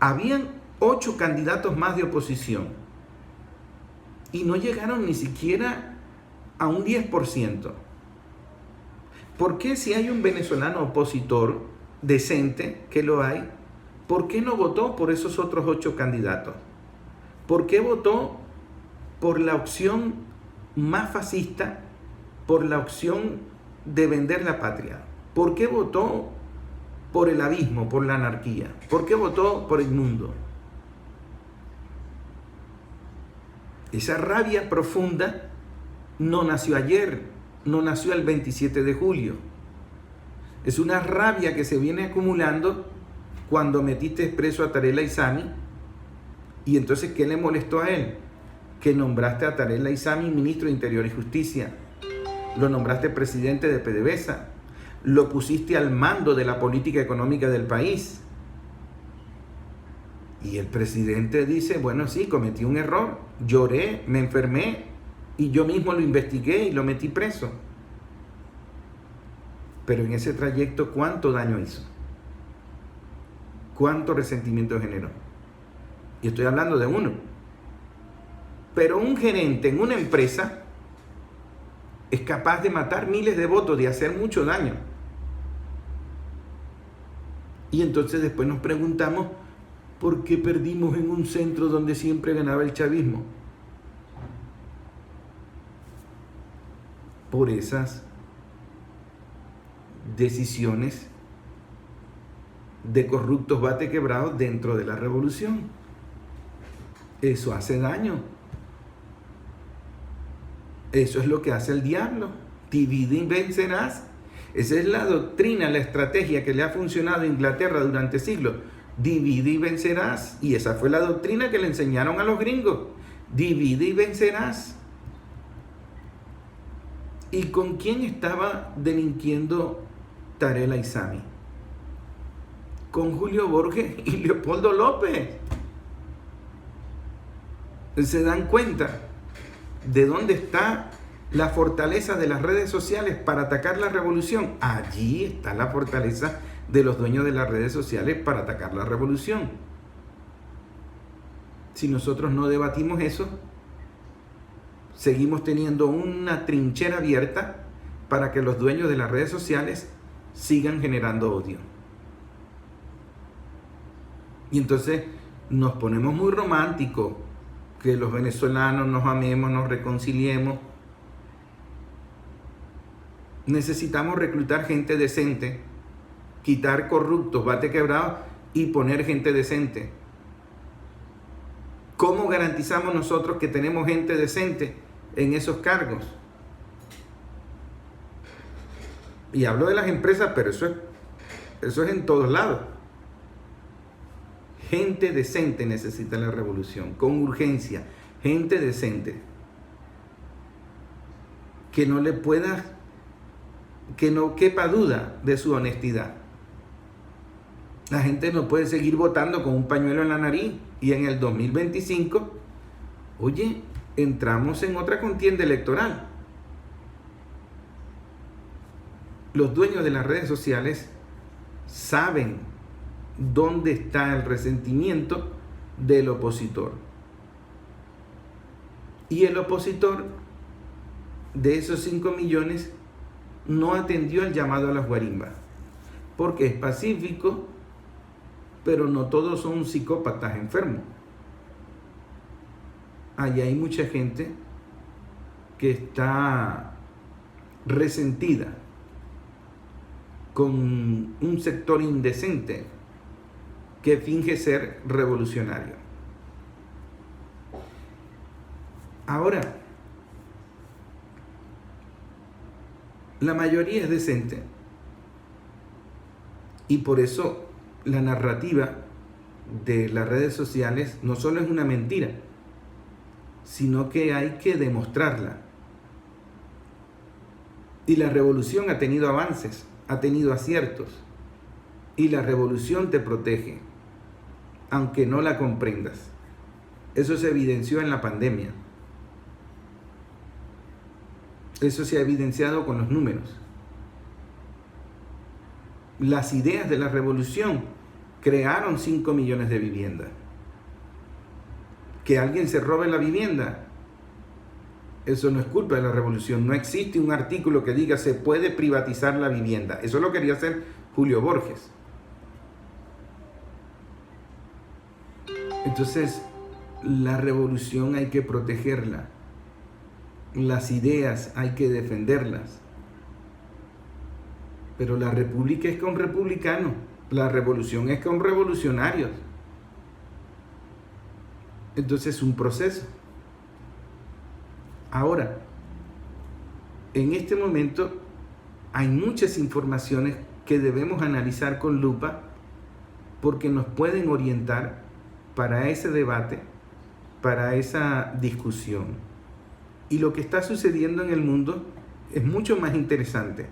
Habían 8 candidatos más de oposición y no llegaron ni siquiera a un 10%. ¿Por qué si hay un venezolano opositor decente, que lo hay, por qué no votó por esos otros 8 candidatos? ¿Por qué votó por la opción más fascista, por la opción de vender la patria? ¿Por qué votó por el abismo, por la anarquía? ¿Por qué votó por el mundo? Esa rabia profunda no nació ayer, no nació el 27 de julio. Es una rabia que se viene acumulando cuando metiste preso a Tarek El-Aissami. Y entonces, ¿qué le molestó a él? Que nombraste a Tarek El-Aissami ministro de Interior y Justicia. Lo nombraste presidente de PDVSA. Lo pusiste al mando de la política económica del país. Y el presidente dice, bueno, sí, cometí un error, lloré, me enfermé y yo mismo lo investigué y lo metí preso. Pero en ese trayecto, ¿cuánto daño hizo? ¿Cuánto resentimiento generó? Y estoy hablando de uno. Pero un gerente en una empresa es capaz de matar miles de votos, de hacer mucho daño. Y entonces después nos preguntamos, ¿por qué perdimos en un centro donde siempre ganaba el chavismo? Por esas decisiones de corruptos bate quebrados dentro de la revolución. Eso hace daño. Eso es lo que hace el diablo. Divide y vencerás. Esa es la doctrina, la estrategia que le ha funcionado a Inglaterra durante siglos. Divide y vencerás. Y esa fue la doctrina que le enseñaron a los gringos. Divide y vencerás. ¿Y con quién estaba delinquiendo Tarek El-Aissami? Con Julio Borges y Leopoldo López. ¿Se dan cuenta de dónde está la fortaleza de las redes sociales para atacar la revolución? Allí está la fortaleza de los dueños de las redes sociales para atacar la revolución. Si nosotros no debatimos eso, seguimos teniendo una trinchera abierta para que los dueños de las redes sociales sigan generando odio. Y entonces nos ponemos muy románticos, que los venezolanos nos amemos, nos reconciliemos. Necesitamos reclutar gente decente, quitar corruptos, bate quebrados y poner gente decente. ¿Cómo garantizamos nosotros que tenemos gente decente en esos cargos? Y hablo de las empresas, pero eso es en todos lados. Gente decente necesita la revolución, con urgencia. Gente decente. Que no le pueda, que no quepa duda de su honestidad. La gente no puede seguir votando con un pañuelo en la nariz. Y en el 2025, oye, entramos en otra contienda electoral. Los dueños de las redes sociales saben dónde está el resentimiento del opositor. Y el opositor de esos 5 millones no atendió el llamado a las guarimbas, porque es pacífico, pero no todos son psicópatas enfermos. Allá hay mucha gente que está resentida con un sector indecente que finge ser revolucionario. Ahora, la mayoría es decente y por eso la narrativa de las redes sociales no solo es una mentira, sino que hay que demostrarla. Y la revolución ha tenido avances, ha tenido aciertos, y la revolución te protege, aunque no la comprendas. Eso se evidenció en la pandemia. Eso se ha evidenciado con los números. Las ideas de la revolución crearon 5 millones de viviendas. Que alguien se robe la vivienda, eso no es culpa de la revolución. No existe un artículo que diga se puede privatizar la vivienda. Eso lo quería hacer Julio Borges. Entonces, la revolución hay que protegerla. Las ideas hay que defenderlas. Pero la república es con republicanos. La revolución es con revolucionarios. Entonces es un proceso. Ahora, en este momento hay muchas informaciones que debemos analizar con lupa porque nos pueden orientar para ese debate, para esa discusión. Y lo que está sucediendo en el mundo es mucho más interesante.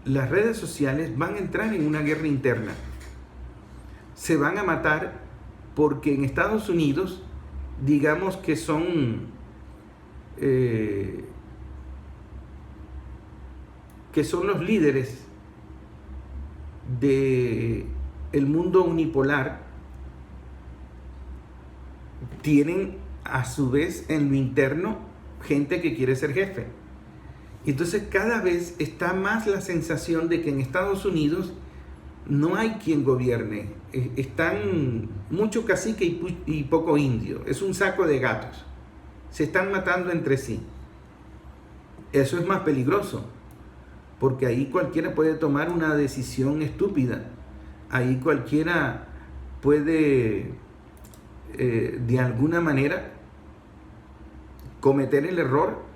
Las redes sociales van a entrar en una guerra interna. Se van a matar porque en Estados Unidos, digamos que son los líderes del mundo unipolar, tienen a su vez en lo interno gente que quiere ser jefe. Entonces cada vez está más la sensación de que en Estados Unidos no hay quien gobierne. Están mucho cacique y poco indio. Es un saco de gatos. Se están matando entre sí. Eso es más peligroso, porque ahí cualquiera puede tomar una decisión estúpida. Ahí cualquiera puede, de alguna manera, cometer el error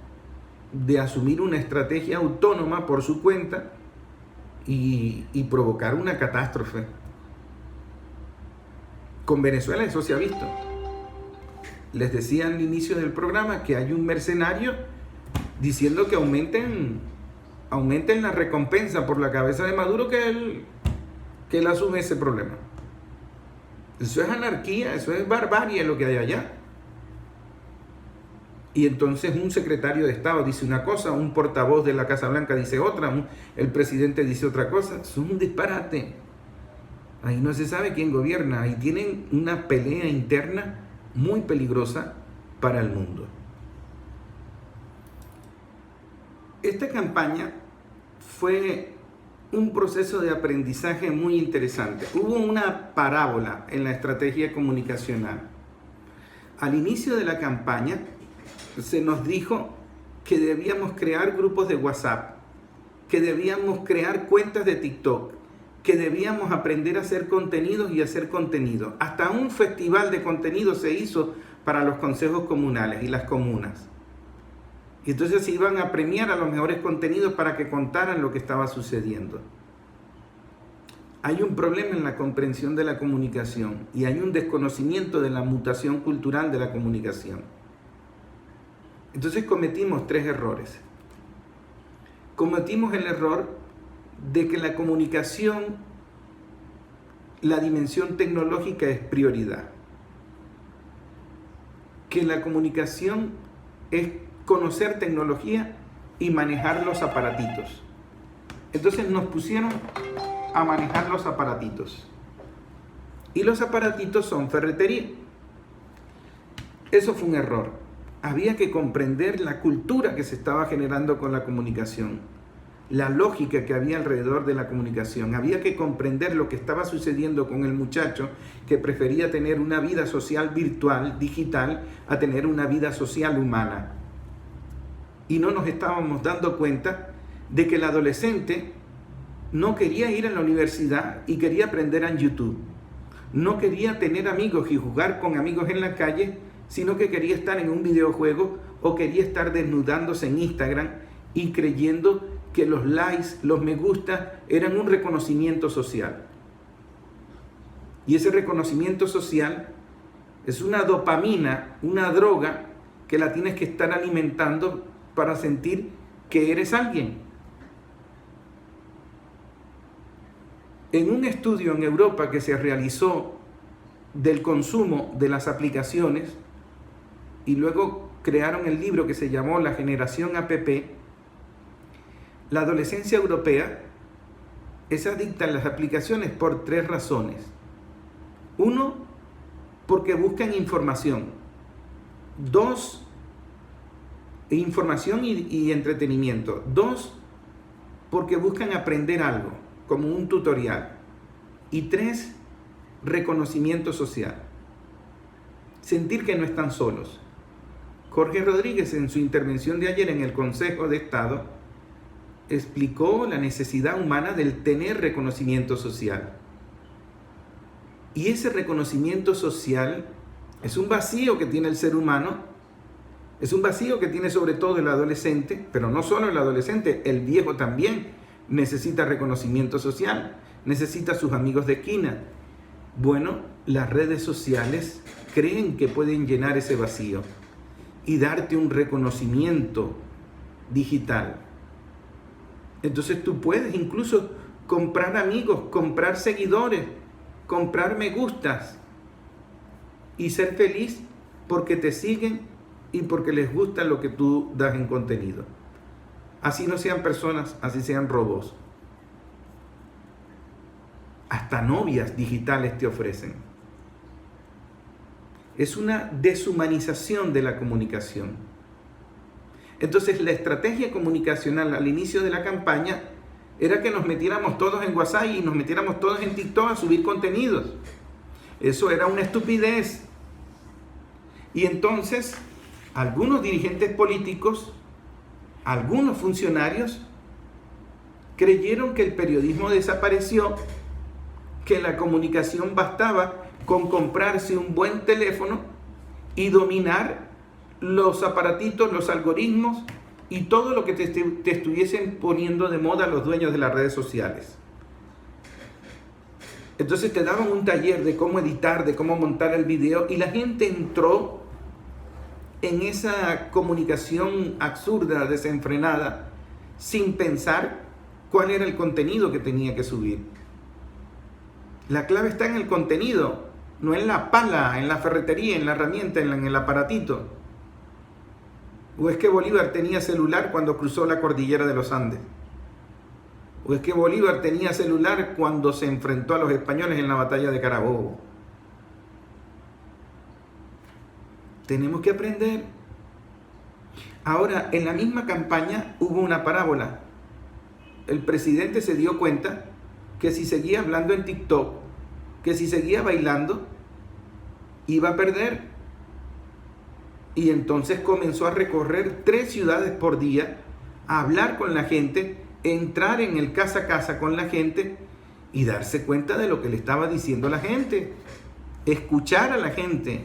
de asumir una estrategia autónoma por su cuenta y provocar una catástrofe. Con Venezuela eso se ha visto. Les decía al inicio del programa que hay un mercenario diciendo que aumenten la recompensa por la cabeza de Maduro, que él asume ese problema. Eso es anarquía, eso es barbarie lo que hay allá. Y entonces un secretario de Estado dice una cosa, un portavoz de la Casa Blanca dice otra, el presidente dice otra cosa. Es un disparate. Ahí no se sabe quién gobierna. Ahí tienen una pelea interna muy peligrosa para el mundo. Esta campaña fue un proceso de aprendizaje muy interesante. Hubo una parábola en la estrategia comunicacional. Al inicio de la campaña se nos dijo que debíamos crear grupos de WhatsApp, que debíamos crear cuentas de TikTok, que debíamos aprender a hacer contenidos y hacer contenido. Hasta un festival de contenido se hizo para los consejos comunales y las comunas. Y entonces se iban a premiar a los mejores contenidos para que contaran lo que estaba sucediendo. Hay un problema en la comprensión de la comunicación y hay un desconocimiento de la mutación cultural de la comunicación. Entonces cometimos 3 errores. Cometimos el error de que la comunicación, la dimensión tecnológica es prioridad. Que la comunicación es conocer tecnología y manejar los aparatitos. Entonces nos pusieron a manejar los aparatitos. Y los aparatitos son ferretería. Eso fue un error. Había que comprender la cultura que se estaba generando con la comunicación, la lógica que había alrededor de la comunicación. Había que comprender lo que estaba sucediendo con el muchacho que prefería tener una vida social virtual, digital, a tener una vida social humana. Y no nos estábamos dando cuenta de que el adolescente no quería ir a la universidad y quería aprender en YouTube. No quería tener amigos y jugar con amigos en la calle, sino que quería estar en un videojuego o quería estar desnudándose en Instagram y creyendo que los likes, los me gusta eran un reconocimiento social. Y ese reconocimiento social es una dopamina, una droga que la tienes que estar alimentando para sentir que eres alguien. En un estudio en Europa que se realizó del consumo de las aplicaciones y luego crearon el libro que se llamó La Generación APP, la adolescencia europea es adicta a las aplicaciones por 3 razones. 1, porque buscan información. 2, información y entretenimiento. 2, porque buscan aprender algo, como un tutorial. Y 3, reconocimiento social. Sentir que no están solos. Jorge Rodríguez, en su intervención de ayer en el Consejo de Estado, explicó la necesidad humana del tener reconocimiento social. Y ese reconocimiento social es un vacío que tiene el ser humano, es un vacío que tiene sobre todo el adolescente, pero no solo el adolescente, el viejo también necesita reconocimiento social, necesita sus amigos de esquina. Bueno, las redes sociales creen que pueden llenar ese vacío y darte un reconocimiento digital. Entonces tú puedes incluso comprar amigos, comprar seguidores, comprar me gustas y ser feliz porque te siguen y porque les gusta lo que tú das en contenido. Así no sean personas, así sean robots. Hasta novias digitales te ofrecen. Es una deshumanización de la comunicación. Entonces la estrategia comunicacional al inicio de la campaña era que nos metiéramos todos en WhatsApp y nos metiéramos todos en TikTok a subir contenidos. Eso era una estupidez. Y entonces algunos dirigentes políticos, algunos funcionarios, creyeron que el periodismo desapareció, que la comunicación bastaba con comprarse un buen teléfono y dominar los aparatitos, los algoritmos y todo lo que te estuviesen poniendo de moda los dueños de las redes sociales. Entonces te daban un taller de cómo editar, de cómo montar el video y la gente entró en esa comunicación absurda, desenfrenada, sin pensar cuál era el contenido que tenía que subir. La clave está en el contenido, no en la pala, en la ferretería, en la herramienta, en el aparatito. ¿O es que Bolívar tenía celular cuando cruzó la cordillera de los Andes? ¿O es que Bolívar tenía celular cuando se enfrentó a los españoles en la batalla de Carabobo? Tenemos que aprender. Ahora, en la misma campaña hubo una parábola. El presidente se dio cuenta que si seguía hablando en TikTok, que si seguía bailando, iba a perder. Y entonces comenzó a recorrer 3 ciudades por día, a hablar con la gente, entrar en el casa a casa con la gente y darse cuenta de lo que le estaba diciendo la gente, escuchar a la gente.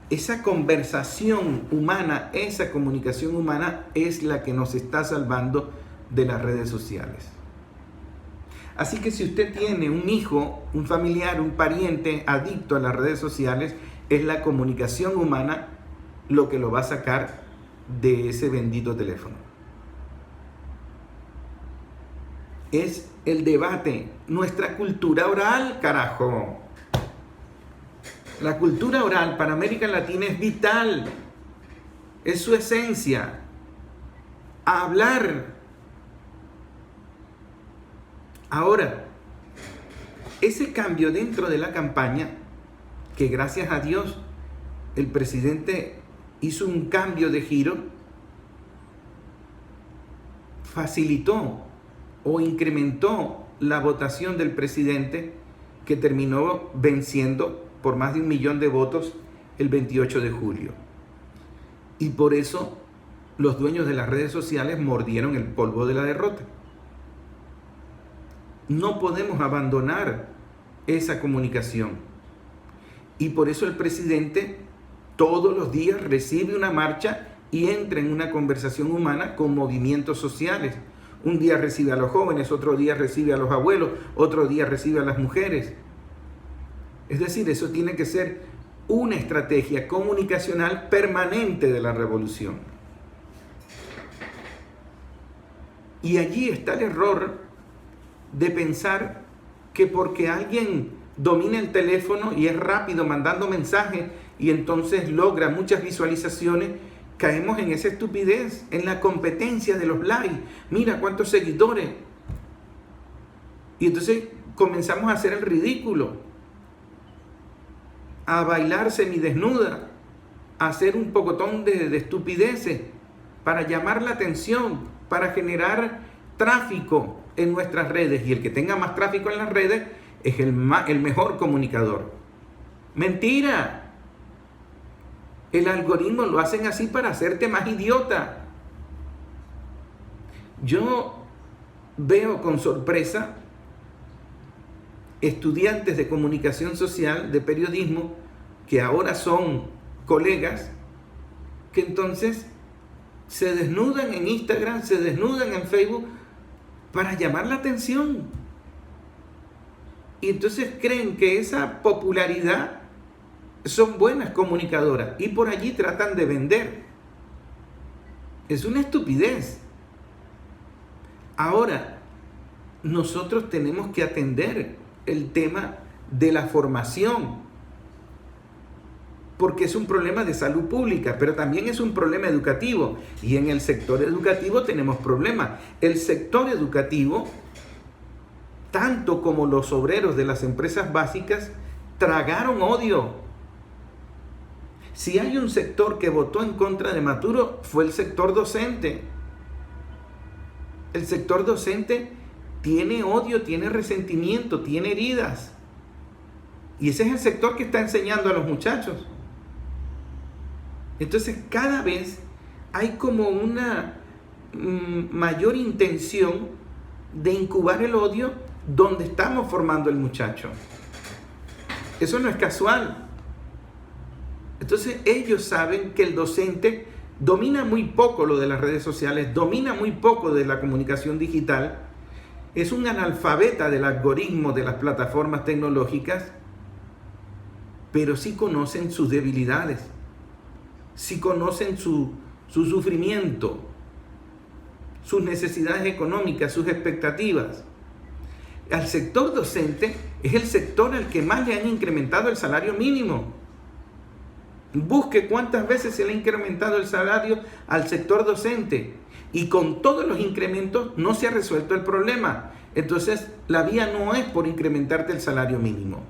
Esa conversación humana, esa comunicación humana es la que nos está salvando de las redes sociales. Así que si usted tiene un hijo, un familiar, un pariente adicto a las redes sociales, es la comunicación humana lo que lo va a sacar de ese bendito teléfono. Es el debate, nuestra cultura oral, carajo. La cultura oral para América Latina es vital, es su esencia. Hablar. Ahora, ese cambio dentro de la campaña, que gracias a Dios el presidente hizo un cambio de giro, facilitó o incrementó la votación del presidente, que terminó venciendo por más de 1 millón de votos el 28 de julio. Y por eso los dueños de las redes sociales mordieron el polvo de la derrota. No podemos abandonar esa comunicación. Y por eso el presidente todos los días recibe una marcha y entra en una conversación humana con movimientos sociales. Un día recibe a los jóvenes, otro día recibe a los abuelos, otro día recibe a las mujeres. Es decir, eso tiene que ser una estrategia comunicacional permanente de la revolución. Y allí está el error de pensar que porque alguien domina el teléfono y es rápido mandando mensajes y entonces logra muchas visualizaciones, caemos en esa estupidez, en la competencia de los likes. Mira cuántos seguidores. Y entonces comenzamos a hacer el ridículo, a bailar semidesnuda, a hacer un pocotón de estupideces para llamar la atención, para generar tráfico en nuestras redes. Y el que tenga más tráfico en las redes es el mejor comunicador. ¡Mentira! El algoritmo lo hacen así para hacerte más idiota. Yo veo con sorpresa estudiantes de comunicación social, de periodismo, que ahora son colegas, que entonces se desnudan en Instagram, se desnudan en Facebook para llamar la atención. Y entonces creen que esa popularidad son buenas comunicadoras y por allí tratan de vender. Es una estupidez. Ahora, nosotros tenemos que atender el tema de la formación, porque es un problema de salud pública, pero también es un problema educativo. Y en el sector educativo tenemos problemas. El sector educativo, tanto como los obreros de las empresas básicas, tragaron odio. Si hay un sector que votó en contra de Maduro, fue el sector docente. El sector docente tiene odio, tiene resentimiento, tiene heridas. Y ese es el sector que está enseñando a los muchachos. Entonces, cada vez hay como una mayor intención de incubar el odio donde estamos formando el muchacho. Eso no es casual. Entonces ellos saben que el docente domina muy poco lo de las redes sociales, domina muy poco de la comunicación digital, es un analfabeta del algoritmo de las plataformas tecnológicas, pero sí conocen sus debilidades, sí conocen su sufrimiento, sus necesidades económicas, sus expectativas. Al sector docente es el sector al que más le han incrementado el salario mínimo. Busque cuántas veces se le ha incrementado el salario al sector docente y con todos los incrementos no se ha resuelto el problema. Entonces la vía no es por incrementarte el salario mínimo,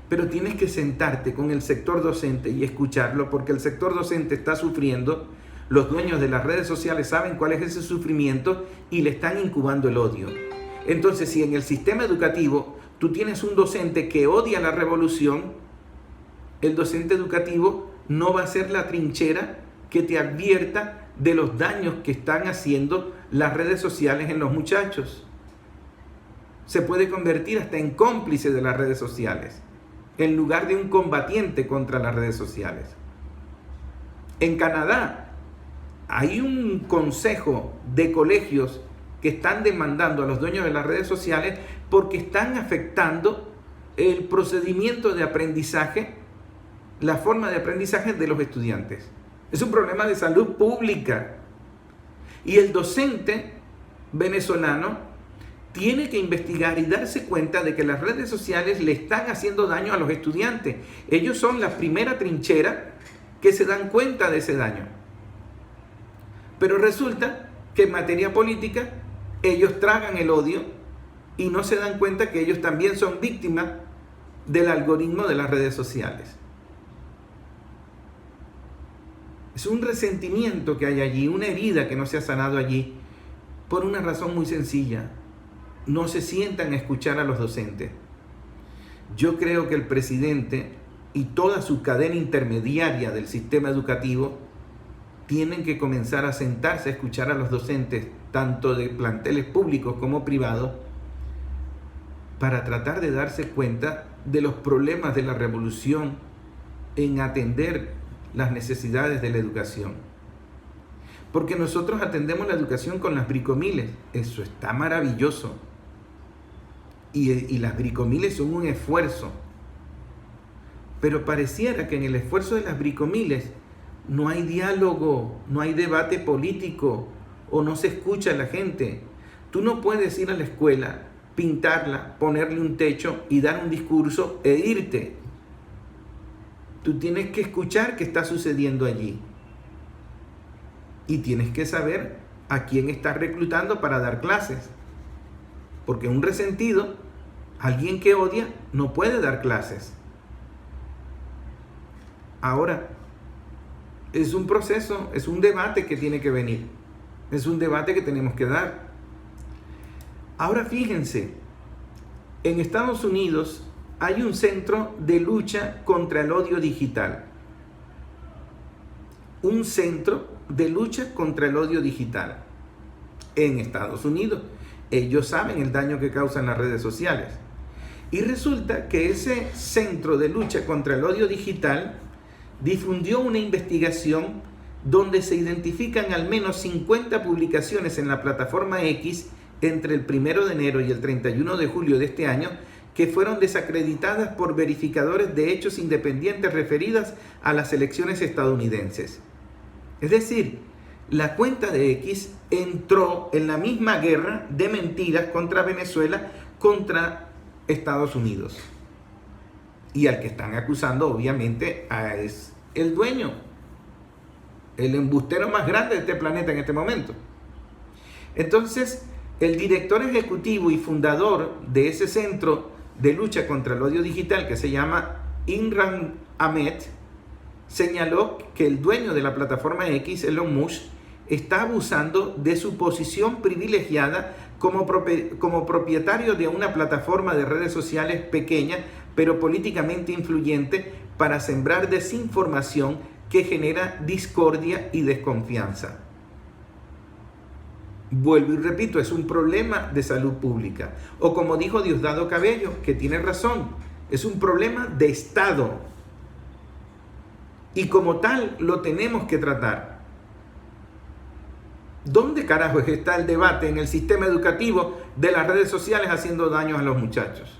pero tienes que sentarte con el sector docente y escucharlo, porque el sector docente está sufriendo. Los dueños de las redes sociales saben cuál es ese sufrimiento y le están incubando el odio. Entonces, si en el sistema educativo tú tienes un docente que odia la revolución, el docente educativo no va a ser la trinchera que te advierta de los daños que están haciendo las redes sociales en los muchachos. Se puede convertir hasta en cómplice de las redes sociales, en lugar de un combatiente contra las redes sociales. En Canadá hay un consejo de colegios que están demandando a los dueños de las redes sociales porque están afectando el procedimiento de aprendizaje, la forma de aprendizaje de los estudiantes. Es un problema de salud pública. Y el docente venezolano tiene que investigar y darse cuenta de que las redes sociales le están haciendo daño a los estudiantes. Ellos son la primera trinchera que se dan cuenta de ese daño. Pero resulta que en materia política ellos tragan el odio y no se dan cuenta que ellos también son víctimas del algoritmo de las redes sociales. Es un resentimiento que hay allí, una herida que no se ha sanado allí, por una razón muy sencilla. No se sientan a escuchar a los docentes. Yo creo que el presidente y toda su cadena intermediaria del sistema educativo tienen que comenzar a sentarse a escuchar a los docentes, tanto de planteles públicos como privados, para tratar de darse cuenta de los problemas de la revolución en atender las necesidades de la educación. Porque nosotros atendemos la educación con las bricomiles, eso está maravilloso. Y las bricomiles son un esfuerzo. Pero pareciera que en el esfuerzo de las bricomiles no hay diálogo, no hay debate político o no se escucha a la gente. Tú no puedes ir a la escuela, pintarla, ponerle un techo y dar un discurso e irte. Tú tienes que escuchar qué está sucediendo allí. Y tienes que saber a quién estás reclutando para dar clases. Porque un resentido, alguien que odia, no puede dar clases. Ahora, es un proceso, es un debate que tiene que venir. Es un debate que tenemos que dar. Ahora fíjense, en Estados Unidos hay un centro de lucha contra el odio digital. Un centro de lucha contra el odio digital. En Estados Unidos. Ellos saben el daño que causan las redes sociales. Y resulta que ese centro de lucha contra el odio digital difundió una investigación donde se identifican al menos 50 publicaciones en la plataforma X entre el 1 de enero y el 31 de julio de este año que fueron desacreditadas por verificadores de hechos independientes referidas a las elecciones estadounidenses. Es decir, la cuenta de X entró en la misma guerra de mentiras contra Venezuela, contra Estados Unidos. Y al que están acusando, obviamente, es el dueño, el embustero más grande de este planeta en este momento. Entonces, el director ejecutivo y fundador de ese centro de lucha contra el odio digital, que se llama Imran Ahmed, señaló que el dueño de la plataforma X, Elon Musk, está abusando de su posición privilegiada como propietario de una plataforma de redes sociales pequeña, pero políticamente influyente, para sembrar desinformación que genera discordia y desconfianza. Vuelvo y repito, es un problema de salud pública. O como dijo Diosdado Cabello, que tiene razón, es un problema de Estado. Y como tal lo tenemos que tratar. ¿Dónde carajo está el debate en el sistema educativo de las redes sociales haciendo daño a los muchachos?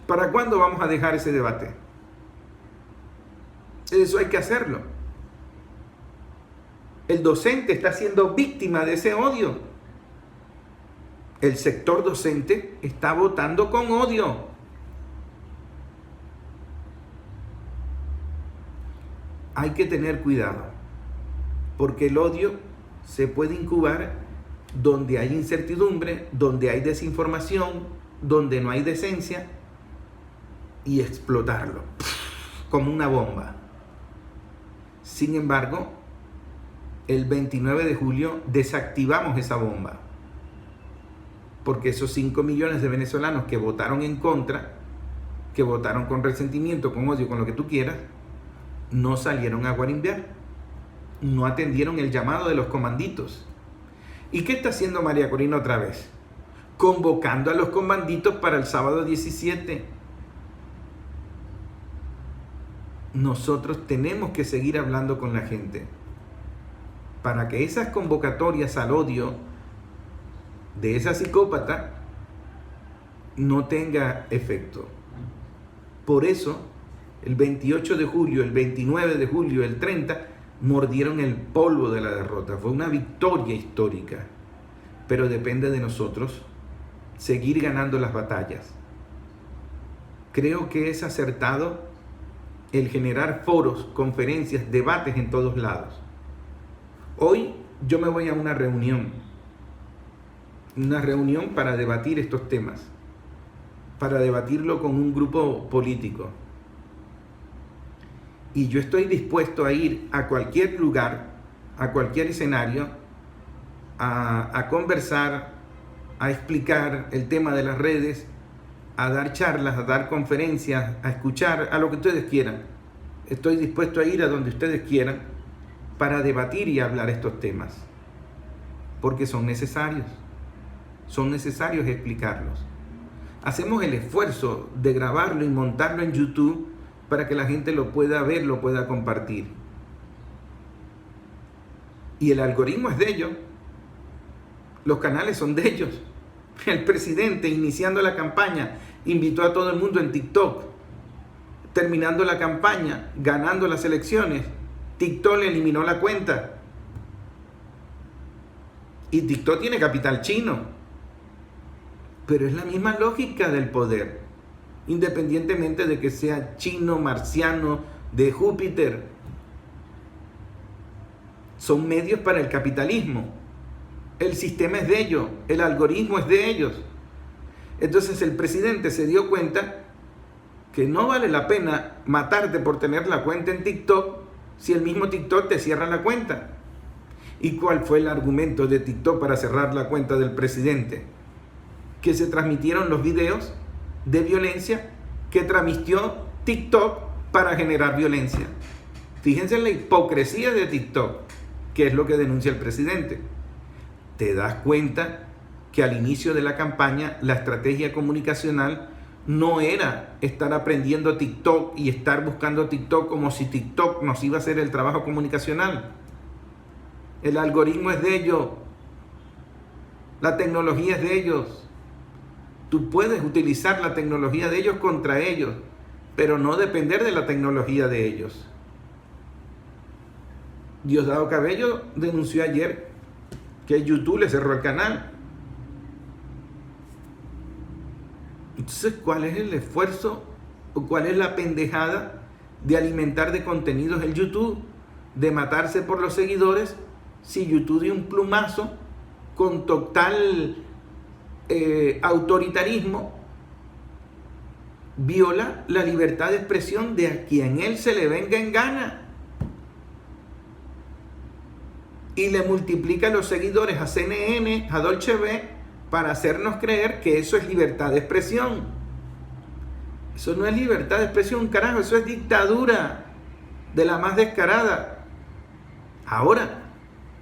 ¿Para cuándo vamos a dejar ese debate? Eso hay que hacerlo. El docente está siendo víctima de ese odio. El sector docente está votando con odio. Hay que tener cuidado, porque el odio se puede incubar donde hay incertidumbre, donde hay desinformación, donde no hay decencia, y explotarlo como una bomba. Sin embargo, el 29 de julio desactivamos esa bomba, porque esos 5 millones de venezolanos que votaron en contra, que votaron con resentimiento, con odio, con lo que tú quieras, no salieron a guarimbear, no atendieron el llamado de los comanditos. ¿Y qué está haciendo María Corina otra vez? Convocando a los comanditos para el sábado 17. Nosotros tenemos que seguir hablando con la gente para que esas convocatorias al odio de esa psicópata no tenga efecto. Por eso, el 28 de julio, el 29 de julio, el 30, mordieron el polvo de la derrota. Fue una victoria histórica. Pero depende de nosotros seguir ganando las batallas. Creo que es acertado el generar foros, conferencias, debates en todos lados. Hoy yo me voy a una reunión para debatir estos temas, para debatirlo con un grupo político. Y yo estoy dispuesto a ir a cualquier lugar, a cualquier escenario, a conversar, a explicar el tema de las redes, a dar charlas, a dar conferencias, a escuchar, a lo que ustedes quieran. Estoy dispuesto a ir a donde ustedes quieran para debatir y hablar estos temas, porque son necesarios. son necesarios explicarlos. Hacemos el esfuerzo de grabarlo y montarlo en YouTube para que la gente lo pueda ver, lo pueda compartir. Y el algoritmo es de ellos. Los canales son de ellos. El presidente, iniciando la campaña, invitó a todo el mundo en TikTok. Terminando la campaña, ganando las elecciones, TikTok le eliminó la cuenta. Y TikTok tiene capital chino. Pero es la misma lógica del poder. Independientemente de que sea chino, marciano, de Júpiter. Son medios para el capitalismo. El sistema es de ellos, el algoritmo es de ellos. Entonces el presidente se dio cuenta que no vale la pena matarte por tener la cuenta en TikTok si el mismo TikTok te cierra la cuenta. ¿Y cuál fue el argumento de TikTok para cerrar la cuenta del presidente? Que se transmitieron los videos de violencia que transmitió TikTok para generar violencia. Fíjense en la hipocresía de TikTok, que es lo que denuncia el presidente. Te das cuenta que al inicio de la campaña la estrategia comunicacional no era estar aprendiendo TikTok y estar buscando TikTok como si TikTok nos iba a hacer el trabajo comunicacional. El algoritmo es de ellos. La tecnología es de ellos. Tú puedes utilizar la tecnología de ellos contra ellos, pero no depender de la tecnología de ellos. Diosdado Cabello denunció ayer que YouTube le cerró el canal. Entonces, ¿cuál es el esfuerzo o cuál es la pendejada de alimentar de contenidos el YouTube? De matarse por los seguidores, si YouTube de un plumazo con total autoritarismo viola la libertad de expresión de a quien él se le venga en gana. Y le multiplica los seguidores a CNN, a Deutsche Welle, para hacernos creer que eso es libertad de expresión. Eso no es libertad de expresión, carajo, eso es dictadura de la más descarada. Ahora,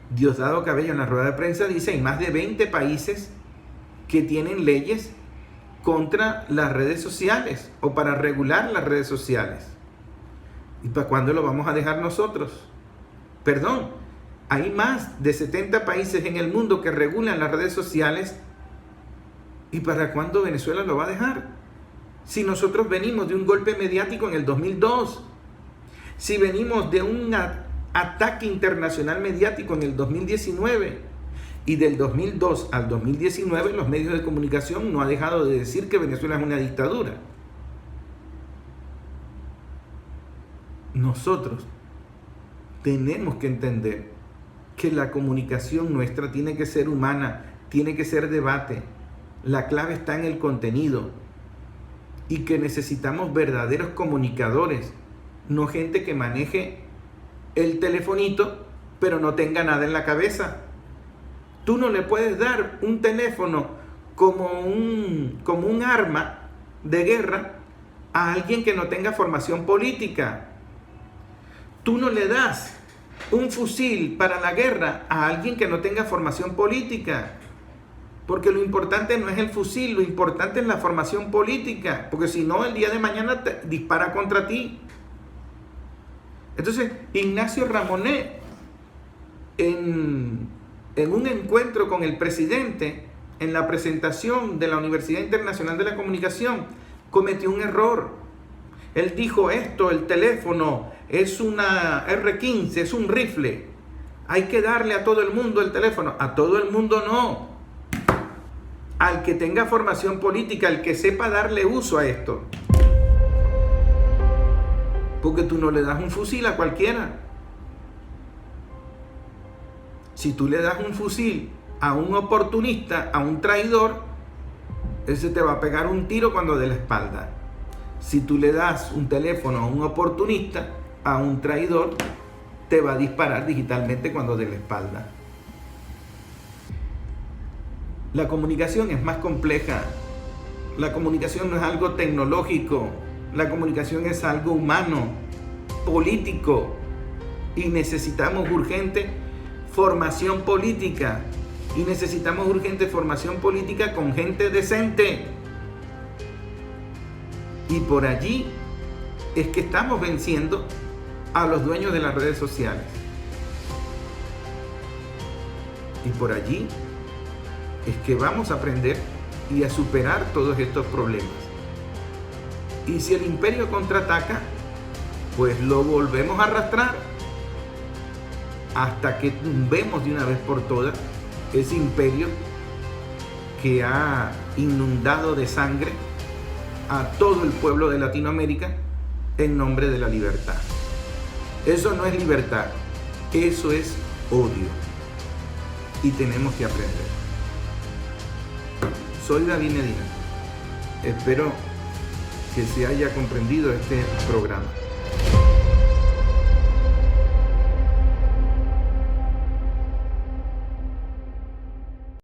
Diosdado Cabello en la rueda de prensa dice, hay más de 20 países que tienen leyes contra las redes sociales o para regular las redes sociales. ¿Y para cuándo lo vamos a dejar nosotros? Perdón. Hay más de 70 países en el mundo que regulan las redes sociales. ¿Y para cuándo Venezuela lo va a dejar? Si nosotros venimos de un golpe mediático en el 2002, si venimos de un ataque internacional mediático en el 2019, y del 2002 al 2019 los medios de comunicación no han dejado de decir que Venezuela es una dictadura. Nosotros tenemos que entender que la comunicación nuestra tiene que ser humana, tiene que ser debate. La clave está en el contenido y que necesitamos verdaderos comunicadores, no gente que maneje el telefonito pero no tenga nada en la cabeza. Tú no le puedes dar un teléfono como un arma de guerra a alguien que no tenga formación política. Tú no le das un fusil para la guerra a alguien que no tenga formación política, porque lo importante no es el fusil, lo importante es la formación política, porque si no el día de mañana te dispara contra ti. Entonces Ignacio Ramonet en un encuentro con el presidente en la presentación de la Universidad Internacional de la Comunicación cometió un error. Él dijo esto, el teléfono es una R15, es un rifle. Hay que darle a todo el mundo el teléfono. A todo el mundo no. Al que tenga formación política, al que sepa darle uso a esto. Porque tú no le das un fusil a cualquiera. Si tú le das un fusil a un oportunista, a un traidor, ese te va a pegar un tiro cuando dé la espalda. Si tú le das un teléfono a un oportunista, a un traidor, te va a disparar digitalmente cuando dé la espalda. La comunicación es más compleja. La comunicación no es algo tecnológico. La comunicación es algo humano, político. Y necesitamos urgente formación política. Y necesitamos urgente formación política con gente decente. Y por allí es que estamos venciendo a los dueños de las redes sociales. Y por allí es que vamos a aprender y a superar todos estos problemas. Y si el imperio contraataca, pues lo volvemos a arrastrar hasta que tumbemos de una vez por todas ese imperio que ha inundado de sangre a todo el pueblo de Latinoamérica en nombre de la libertad. Eso no es libertad, eso es odio. Y tenemos que aprender. Soy David Medina. Espero que se haya comprendido este programa.